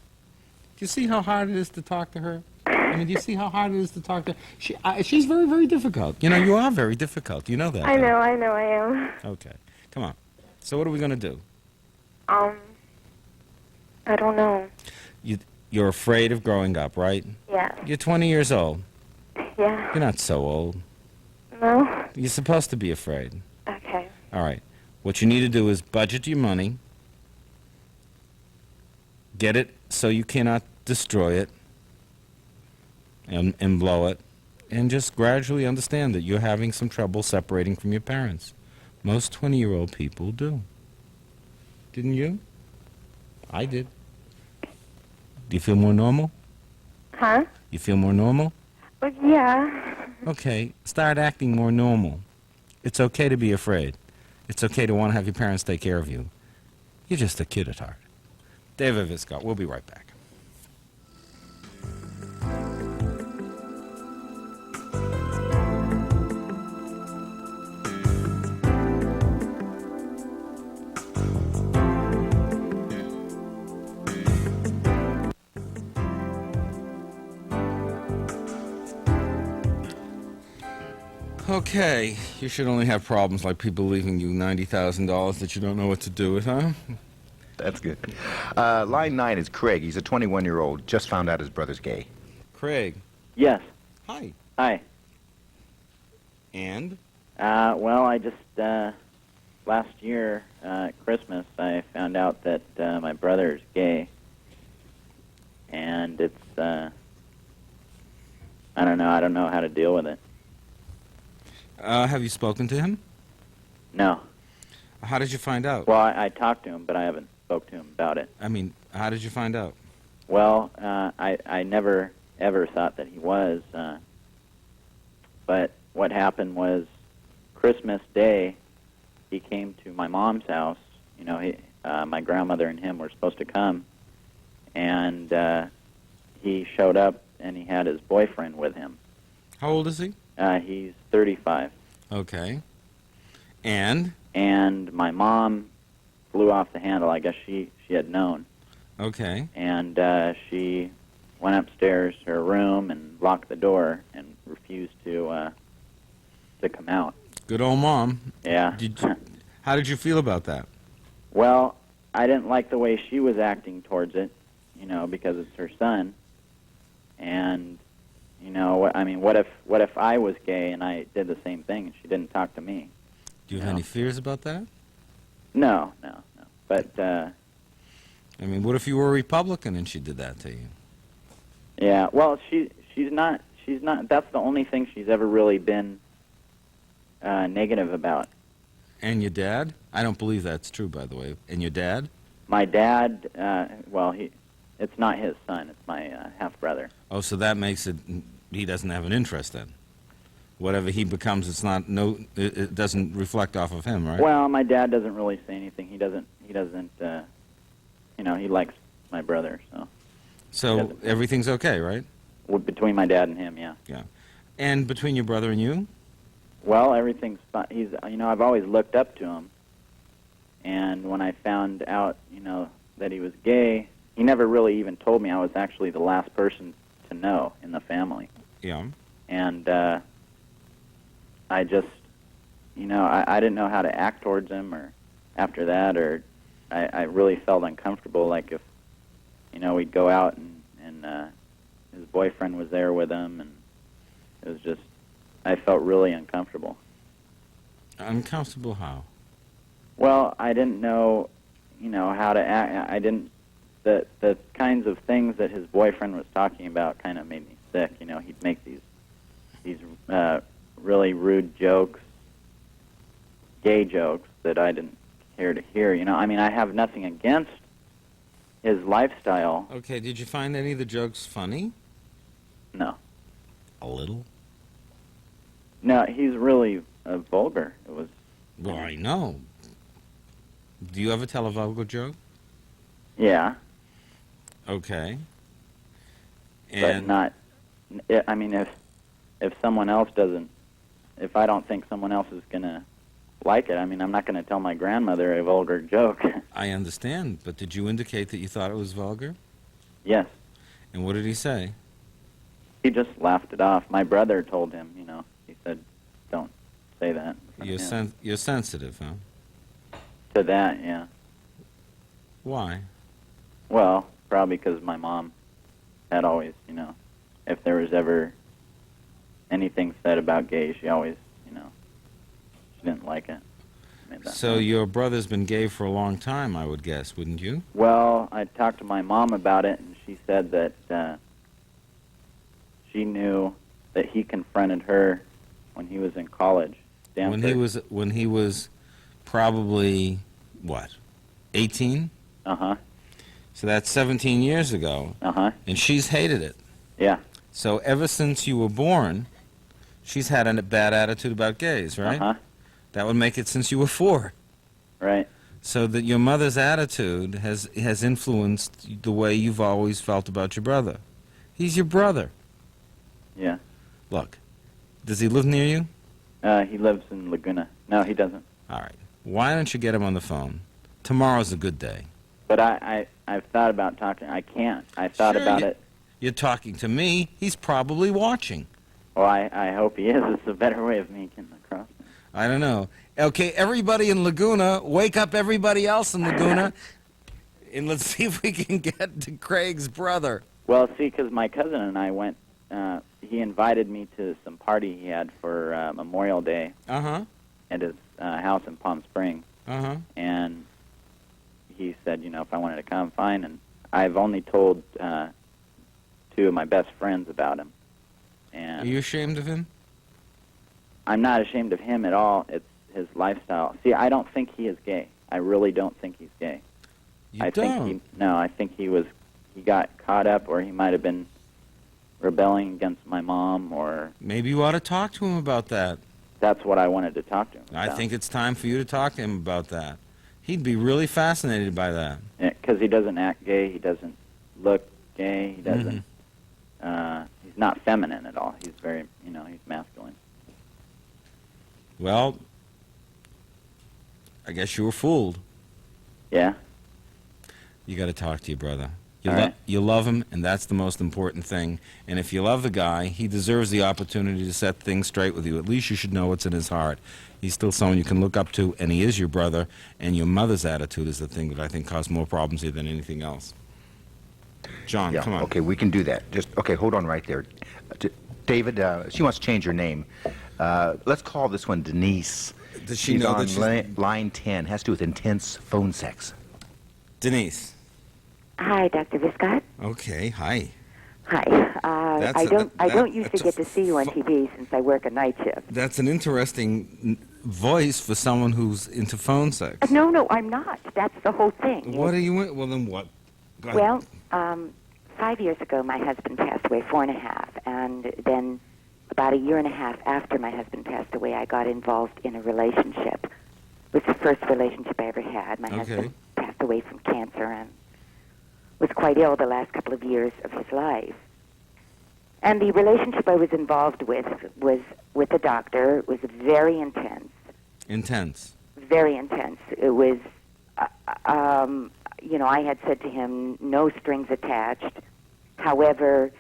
Do you see how hard it is to talk to her? I mean, do you see how hard it is to talk to her? She's very, very difficult. You know, you are very difficult. You know that. I know I am. Okay. Come on. So what are we going to do? I don't know. You're afraid of growing up, right? Yes. You're 20 years old. Yeah. You're not so old. No? You're supposed to be afraid. Okay. All right. What you need to do is budget your money, get it so you cannot destroy it and blow it, and just gradually understand that you're having some trouble separating from your parents. Most 20-year-old people do. Didn't you? I did. Do you feel more normal? Huh? You feel more normal? But yeah. Okay, start acting more normal. It's okay to be afraid. It's okay to want to have your parents take care of you. You're just a kid at heart. David Viscott, we'll be right back. Okay, you should only have problems like people leaving you $90,000 that you don't know what to do with, huh? That's good. Line 9 is Craig. He's a 21-year-old. Just found out his brother's gay. Craig. Yes. Hi. Hi. And? Well, I just, last year, at Christmas, I found out that my brother's gay. And it's, I don't know how to deal with it. Have you spoken to him? No. How did you find out? Well, I talked to him, but I haven't spoke to him about it. I mean, how did you find out? Well, I never, ever thought that he was. But what happened was Christmas Day, he came to my mom's house. You know, my grandmother and him were supposed to come. And he showed up, and he had his boyfriend with him. How old is he? He's 35. Okay. And? And my mom flew off the handle. I guess she had known. Okay. And she went upstairs to her room and locked the door and refused to come out. Good old mom. Yeah. How did you feel about that? Well, I didn't like the way she was acting towards it, you know, because it's her son. And you know, I mean, what if I was gay and I did the same thing and she didn't talk to me? Do you have any fears about that? No. But I mean, what if you were a Republican and she did that to you? yeah, well, she's not. That's the only thing she's ever really been negative about. And your dad? I don't believe that's true, by the way. And your dad? My dad, well, it's not his son. It's my half brother. Oh, so that makes it he doesn't have an interest in. Whatever he becomes, it doesn't reflect off of him, right? Well, my dad doesn't really say anything. He doesn't. You know, he likes my brother, so. So everything's okay, right? Between my dad and him, yeah. Yeah. And between your brother and you? Well, everything's fine. He's, you know, I've always looked up to him. And when I found out, you know, that he was gay, he never really even told me. I was actually the last person to know in the family. Yeah. And I just, you know, I didn't know how to act towards him or after that, or I really felt uncomfortable, like if, you know, we'd go out and his boyfriend was there with him, and it was just, I felt really uncomfortable. Uncomfortable how? Well, I didn't know, how to act. I didn't, the kinds of things that his boyfriend was talking about kind of made me sick. He'd make these really rude jokes, gay jokes that I didn't care to hear. I have nothing against his lifestyle. Okay, did you find any of the jokes funny? No. A little? No, he's really vulgar. It was. Well, I know. Do you ever tell a vulgar joke? Yeah. Okay. But not. I mean, if someone else doesn't, if I don't think someone else is gonna like it, I'm not gonna tell my grandmother a vulgar joke. I understand, but did you indicate that you thought it was vulgar? Yes. And what did he say? He just laughed it off. My brother told him, he said, "Don't say that." You're sensitive, huh? To that, yeah. Why? Well, probably because my mom had always, if there was ever anything said about gays, she always, she didn't like it. So your brother's been gay for a long time, I would guess, wouldn't you? Well, I talked to my mom about it, and she said that she knew that he confronted her when he was in college. When he was probably, what, 18? Uh-huh. So that's 17 years ago. Uh-huh. And she's hated it. Yeah. So ever since you were born, she's had a bad attitude about gays, right? Uh-huh. That would make it since you were 4. Right. So that your mother's attitude has influenced the way you've always felt about your brother. He's your brother. Yeah. Look, does he live near you? He lives in Laguna. No, he doesn't. All right. Why don't you get him on the phone? Tomorrow's a good day. But I've thought about talking. I can't. I thought about it. You're talking to me. He's probably watching. Well, I hope he is. It's a better way of me getting across. I don't know. Okay, everybody in Laguna, wake up everybody else in Laguna, and let's see if we can get to Craig's brother. Well, see, because my cousin and I went, he invited me to some party he had for Memorial Day at his house in Palm Springs. And he said, if I wanted to come, fine. And I've only told 2 of my best friends about him. And are you ashamed of him? I'm not ashamed of him at all. It's his lifestyle. See, I don't think he is gay. I really don't think he's gay. You don't? I think he got caught up, or he might have been rebelling against my mom, or... Maybe you ought to talk to him about that. That's what I wanted to talk to him about. I think it's time for you to talk to him about that. He'd be really fascinated by that. Because he doesn't act gay, he doesn't look gay, he doesn't... he's not feminine at all. He's very, he's masculine. Well, I guess you were fooled. Yeah? You got to talk to your brother. You love him, and that's the most important thing. And if you love the guy, he deserves the opportunity to set things straight with you. At least you should know what's in his heart. He's still someone you can look up to, and he is your brother, and your mother's attitude is the thing that I think caused more problems here than anything else. John, come on. Okay, we can do that. Okay, hold on right there. David, she wants to change her name. Let's call this one Denise. Does she she's know on that she's... line 10. Has to do with intense phone sex. Denise. Hi, Dr. Viscott. Okay, hi. Hi. I don't usually get to see you on TV since I work a night shift. That's an interesting voice for someone who's into phone sex. No, I'm not. That's the whole thing. What are you in? Well, then what? Go ahead. Well, 5 years ago, my husband passed away, 4.5, and then about 1.5 years after my husband passed away, I got involved in a relationship. It was the first relationship I ever had. My husband passed away from cancer and was quite ill the last couple of years of his life. And the relationship I was involved with was with a doctor. It was very intense. Intense? Very intense. It was, I had said to him, no strings attached. However,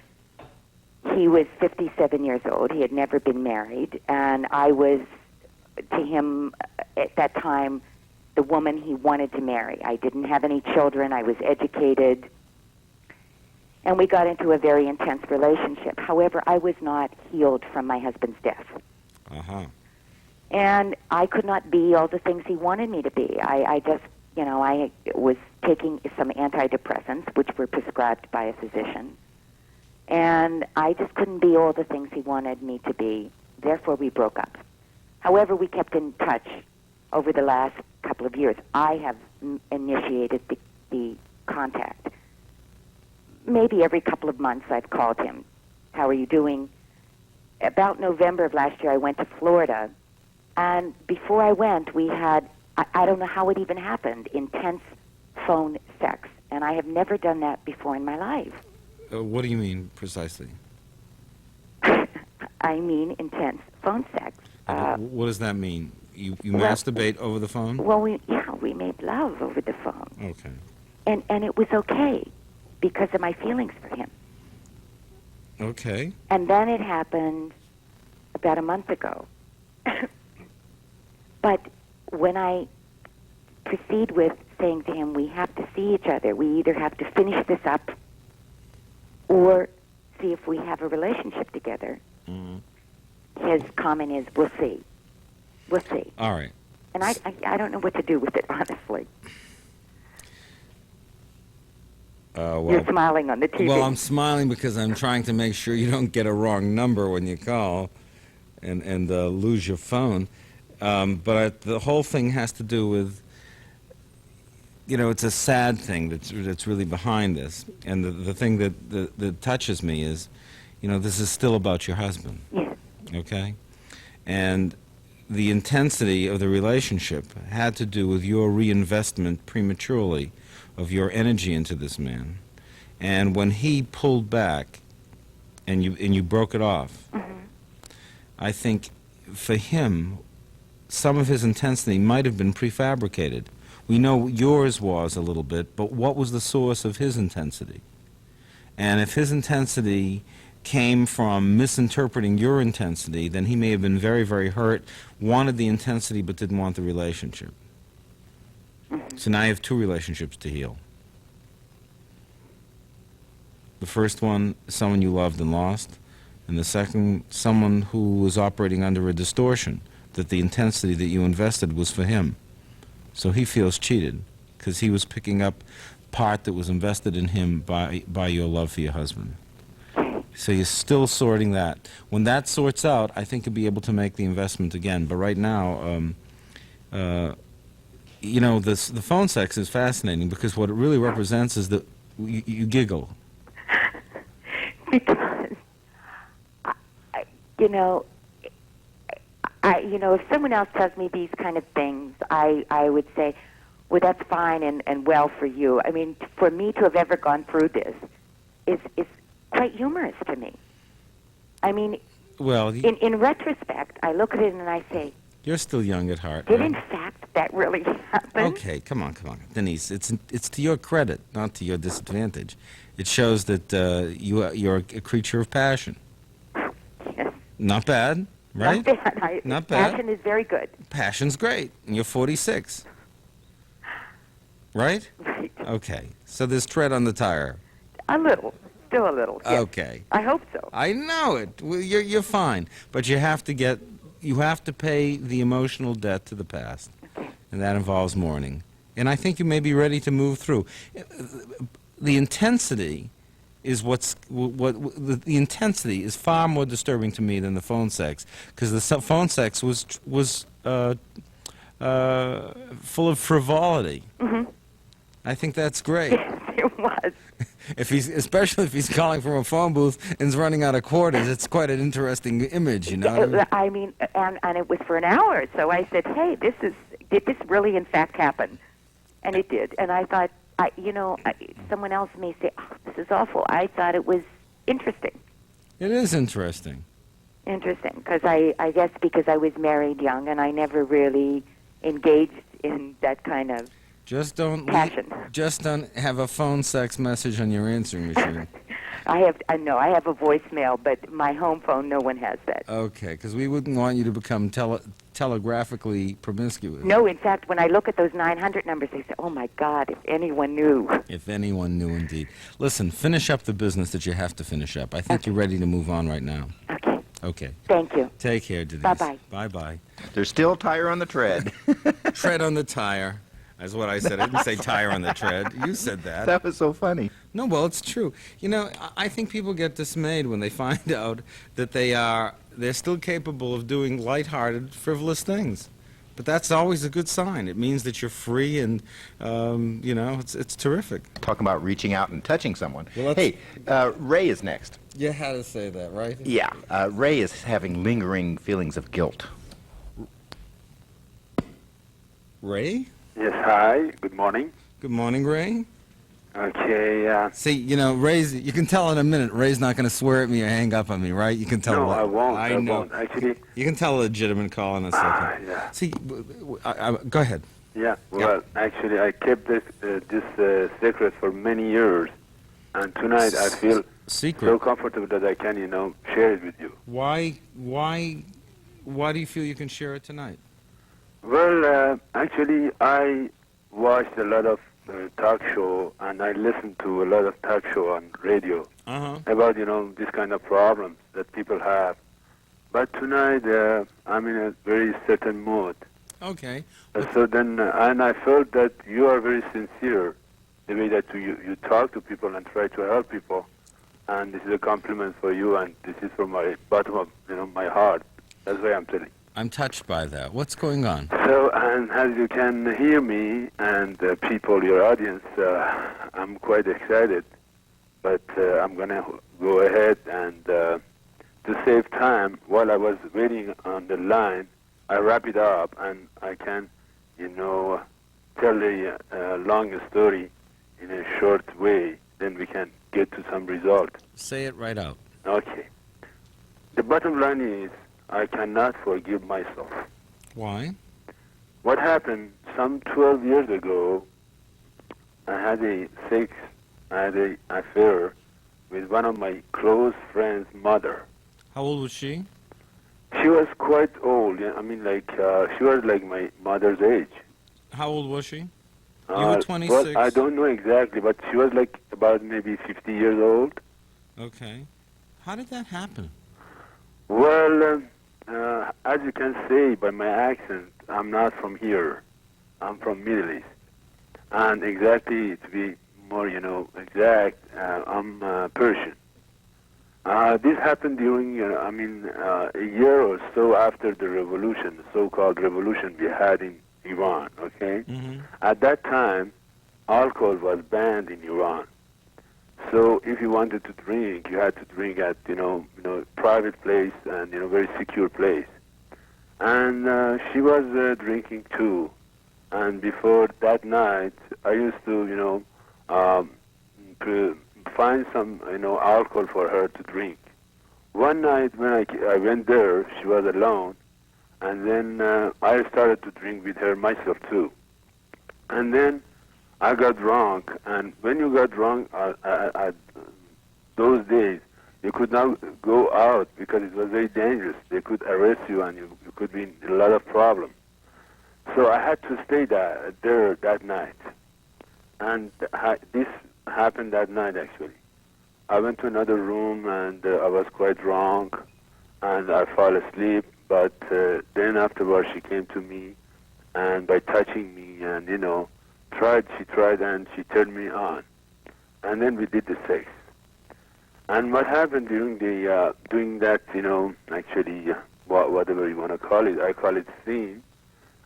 he was 57 years old. He had never been married. And I was, to him, at that time, the woman he wanted to marry. I didn't have any children. I was educated. And we got into a very intense relationship. However, I was not healed from my husband's death. Uh-huh. And I could not be all the things he wanted me to be. I just, I was taking some antidepressants, which were prescribed by a physician. And I just couldn't be all the things he wanted me to be. Therefore, we broke up. However, we kept in touch over the last couple of years. I have initiated the contact. Maybe every couple of months I've called him. How are you doing? About November of last year, I went to Florida. And before I went, we had, I don't know how it even happened, intense phone sex. And I have never done that before in my life. What do you mean precisely? I mean intense phone sex. What does that mean? You masturbate over the phone? Well, we made love over the phone. Okay. And it was okay because of my feelings for him. Okay. And then it happened about a month ago. But when I proceed with saying to him, we have to see each other, we either have to finish this up or see if we have a relationship together, his comment is, we'll see. We'll see. All right. And I don't know what to do with it, honestly. Well, you're smiling on the TV. Well, I'm smiling because I'm trying to make sure you don't get a wrong number when you call and lose your phone. But the whole thing has to do with, it's a sad thing that's really behind this. And the thing that touches me is, this is still about your husband. Yes. Okay? And the intensity of the relationship had to do with your reinvestment prematurely of your energy into this man. And when he pulled back and you broke it off, I think for him, some of his intensity might have been prefabricated. We know yours was a little bit, but what was the source of his intensity? And if his intensity came from misinterpreting your intensity, then he may have been very, very hurt, wanted the intensity but didn't want the relationship. So now you have two relationships to heal. The first one, someone you loved and lost, and the second, someone who was operating under a distortion, that the intensity that you invested was for him. So he feels cheated because he was picking up part that was invested in him by your love for your husband. So you're still sorting that. When that sorts out, I think you'll be able to make the investment again. But right now, the phone sex is fascinating because what it really represents is that you giggle. Because, if someone else tells me these kind of things, I would say, well, that's fine and well for you. I mean, for me to have ever gone through this is quite humorous to me. I mean, well, in retrospect, I look at it and I say, you're still young at heart. Did right? in fact that really happen? Okay, come on, Denise. It's to your credit, not to your disadvantage. It shows that you're a creature of passion. Yes. Not bad, right? Not bad. Not bad. Passion is very good. Passion's great, and you're 46. Right? Right. Okay, so there's tread on the tire. A little. Still a little. Yes. Okay. I hope so. I know it. Well, you're fine, but you have to pay the emotional debt to the past, and that involves mourning. And I think you may be ready to move through. The intensity is the intensity is far more disturbing to me than the phone sex, because the phone sex was full of frivolity. Mm-hmm. I think that's great. Yes, it was. Especially if he's calling from a phone booth and is running out of quarters, it's quite an interesting image, you know. I mean, and it was for an hour. So I said, "Hey, did this really in fact happen?" And it did. And I thought, someone else may say, "Oh, this is awful." I thought it was interesting. It is interesting. Interesting, because I guess because I was married young and I never really engaged in that kind of passion. Just don't have a phone sex message on your answering machine. I have a voicemail, but my home phone, no one has that. Okay, because we wouldn't want you to become telegraphically promiscuous. No, in fact, when I look at those 900 numbers, I say, oh, my God, if anyone knew. If anyone knew, indeed. Listen, finish up the business that you have to finish up. I think you're ready to move on right now. Okay. Okay. Thank you. Take care, Denise. Bye-bye. Bye-bye. There's still tire on the tread. Tread on the tire. That's what I said. I didn't say tire on the tread. You said that. That was so funny. No, well, it's true. You know, I think people get dismayed when they find out that they're still capable of doing lighthearted, frivolous things. But that's always a good sign. It means that you're free and, you know, it's terrific. Talking about reaching out and touching someone. Well, hey, Ray is next. You had to say that, right? Yeah. Ray is having lingering feelings of guilt. Ray? Yes, hi. Good morning. Good morning, Ray. Okay, See, you know, Ray's, you can tell in a minute, Ray's not going to swear at me or hang up on me, right? You can tell. No, I won't. I know. Won't. Actually, you can tell a legitimate call in a second. Yeah. See, go ahead. Yeah, well, actually, I kept this secret for many years, and tonight I feel so comfortable that I can, you know, share it with you. Why do you feel you can share it tonight? Well, actually, I watched a lot of talk show, and I listened to a lot of talk show on radio about, you know, this kind of problems that people have. But tonight, I'm in a very certain mood. Okay. So then, and I felt that you are very sincere, the way that you talk to people and try to help people. And this is a compliment for you, and this is from my bottom of, you know, my heart. That's why I'm telling. I'm touched by that. What's going on? So, and as you can hear me and people, your audience, I'm quite excited. But I'm going to go ahead and, to save time, while I was waiting on the line, I wrap it up and I can, you know, tell a long story in a short way. Then we can get to some result. Say it right out. Okay. The bottom line is, I cannot forgive myself. Why? What happened some 12 years ago, I had an affair with one of my close friends' mother. How old was she? She was quite old. I mean, like, she was like my mother's age. How old was she? You were 26. Well, I don't know exactly, but she was like about maybe 50 years old. Okay. How did that happen? Well, as you can see by my accent, I'm not from here. I'm from Middle East. And exactly, to be more, you know, exact, I'm Persian. This happened during, a year or so after the revolution, the so-called revolution we had in Iran, okay? Mm-hmm. At that time, alcohol was banned in Iran. So if you wanted to drink, you had to drink at, you know, private place and, you know, very secure place. And she was drinking too. And before that night, I used to, you know, find some, you know, alcohol for her to drink. One night when I went there, she was alone. And then I started to drink with her myself too. And then I got drunk, and when you got drunk those days, you could not go out because it was very dangerous. They could arrest you, and you could be in a lot of problems. So I had to stay there that night. And this happened that night, actually. I went to another room, and I was quite drunk, and I fell asleep. But then afterwards, she came to me, and by touching me, and, you know, she tried, and she turned me on. And then we did the sex. And what happened during that, you know, actually, whatever you want to call it, I call it scene,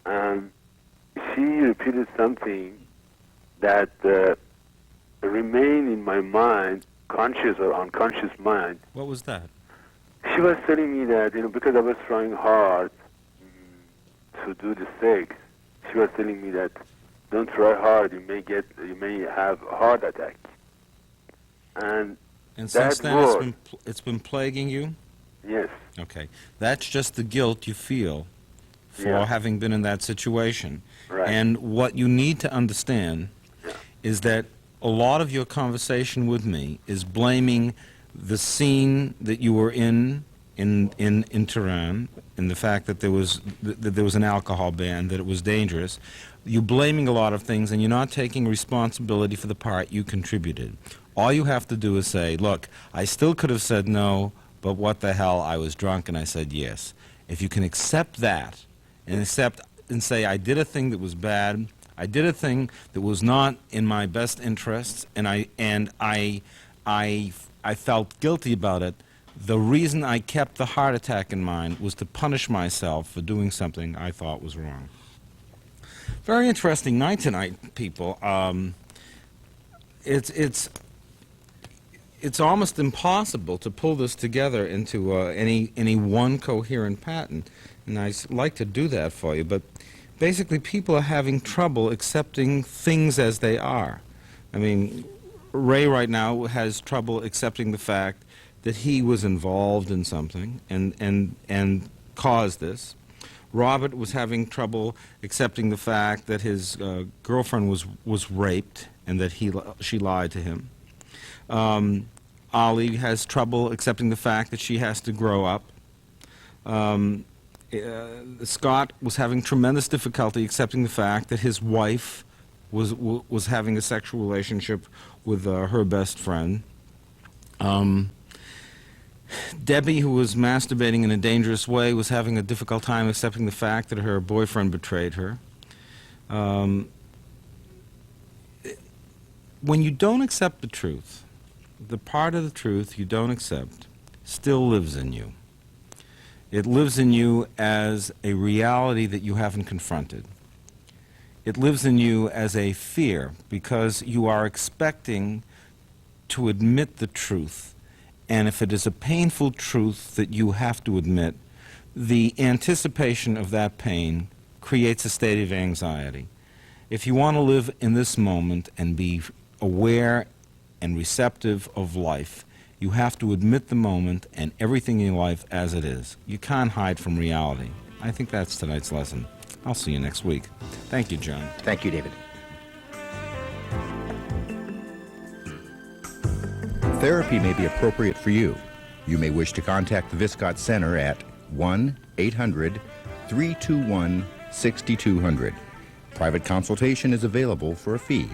she repeated something that remained in my mind, conscious or unconscious mind. What was that? She was telling me that, you know, because I was trying hard to do the sex, she was telling me that, don't try hard, you may have a heart attack. And since then, it's been plaguing you? Yes. Okay. That's just the guilt you feel for having been in that situation. Right. And what you need to understand is that a lot of your conversation with me is blaming the scene that you were in Tehran, and the fact that there was an alcohol ban, that it was dangerous. You're blaming a lot of things, and you're not taking responsibility for the part you contributed. All you have to do is say, look, I still could have said no, but what the hell, I was drunk and I said yes. If you can accept that and say, I did a thing that was bad, I did a thing that was not in my best interests, and I felt guilty about it. The reason I kept the heart attack in mind was to punish myself for doing something I thought was wrong. Very interesting night tonight, people. It's almost impossible to pull this together into any one coherent pattern, and I like to do that for you. But basically, people are having trouble accepting things as they are. I mean, Ray right now has trouble accepting the fact that he was involved in something and caused this. Robert was having trouble accepting the fact that his girlfriend was raped and that she lied to him. Ollie has trouble accepting the fact that she has to grow up. Scott was having tremendous difficulty accepting the fact that his wife was having a sexual relationship with her best friend. Debbie, who was masturbating in a dangerous way, was having a difficult time accepting the fact that her boyfriend betrayed her. When you don't accept the truth, the part of the truth you don't accept still lives in you. It lives in you as a reality that you haven't confronted. It lives in you as a fear because you are expecting to admit the truth. And if it is a painful truth that you have to admit, the anticipation of that pain creates a state of anxiety. If you want to live in this moment and be aware and receptive of life, you have to admit the moment and everything in your life as it is. You can't hide from reality. I think that's tonight's lesson. I'll see you next week. Thank you, John. Thank you, David. Therapy may be appropriate for you. You may wish to contact the Viscott Center at 1-800-321-6200. Private consultation is available for a fee.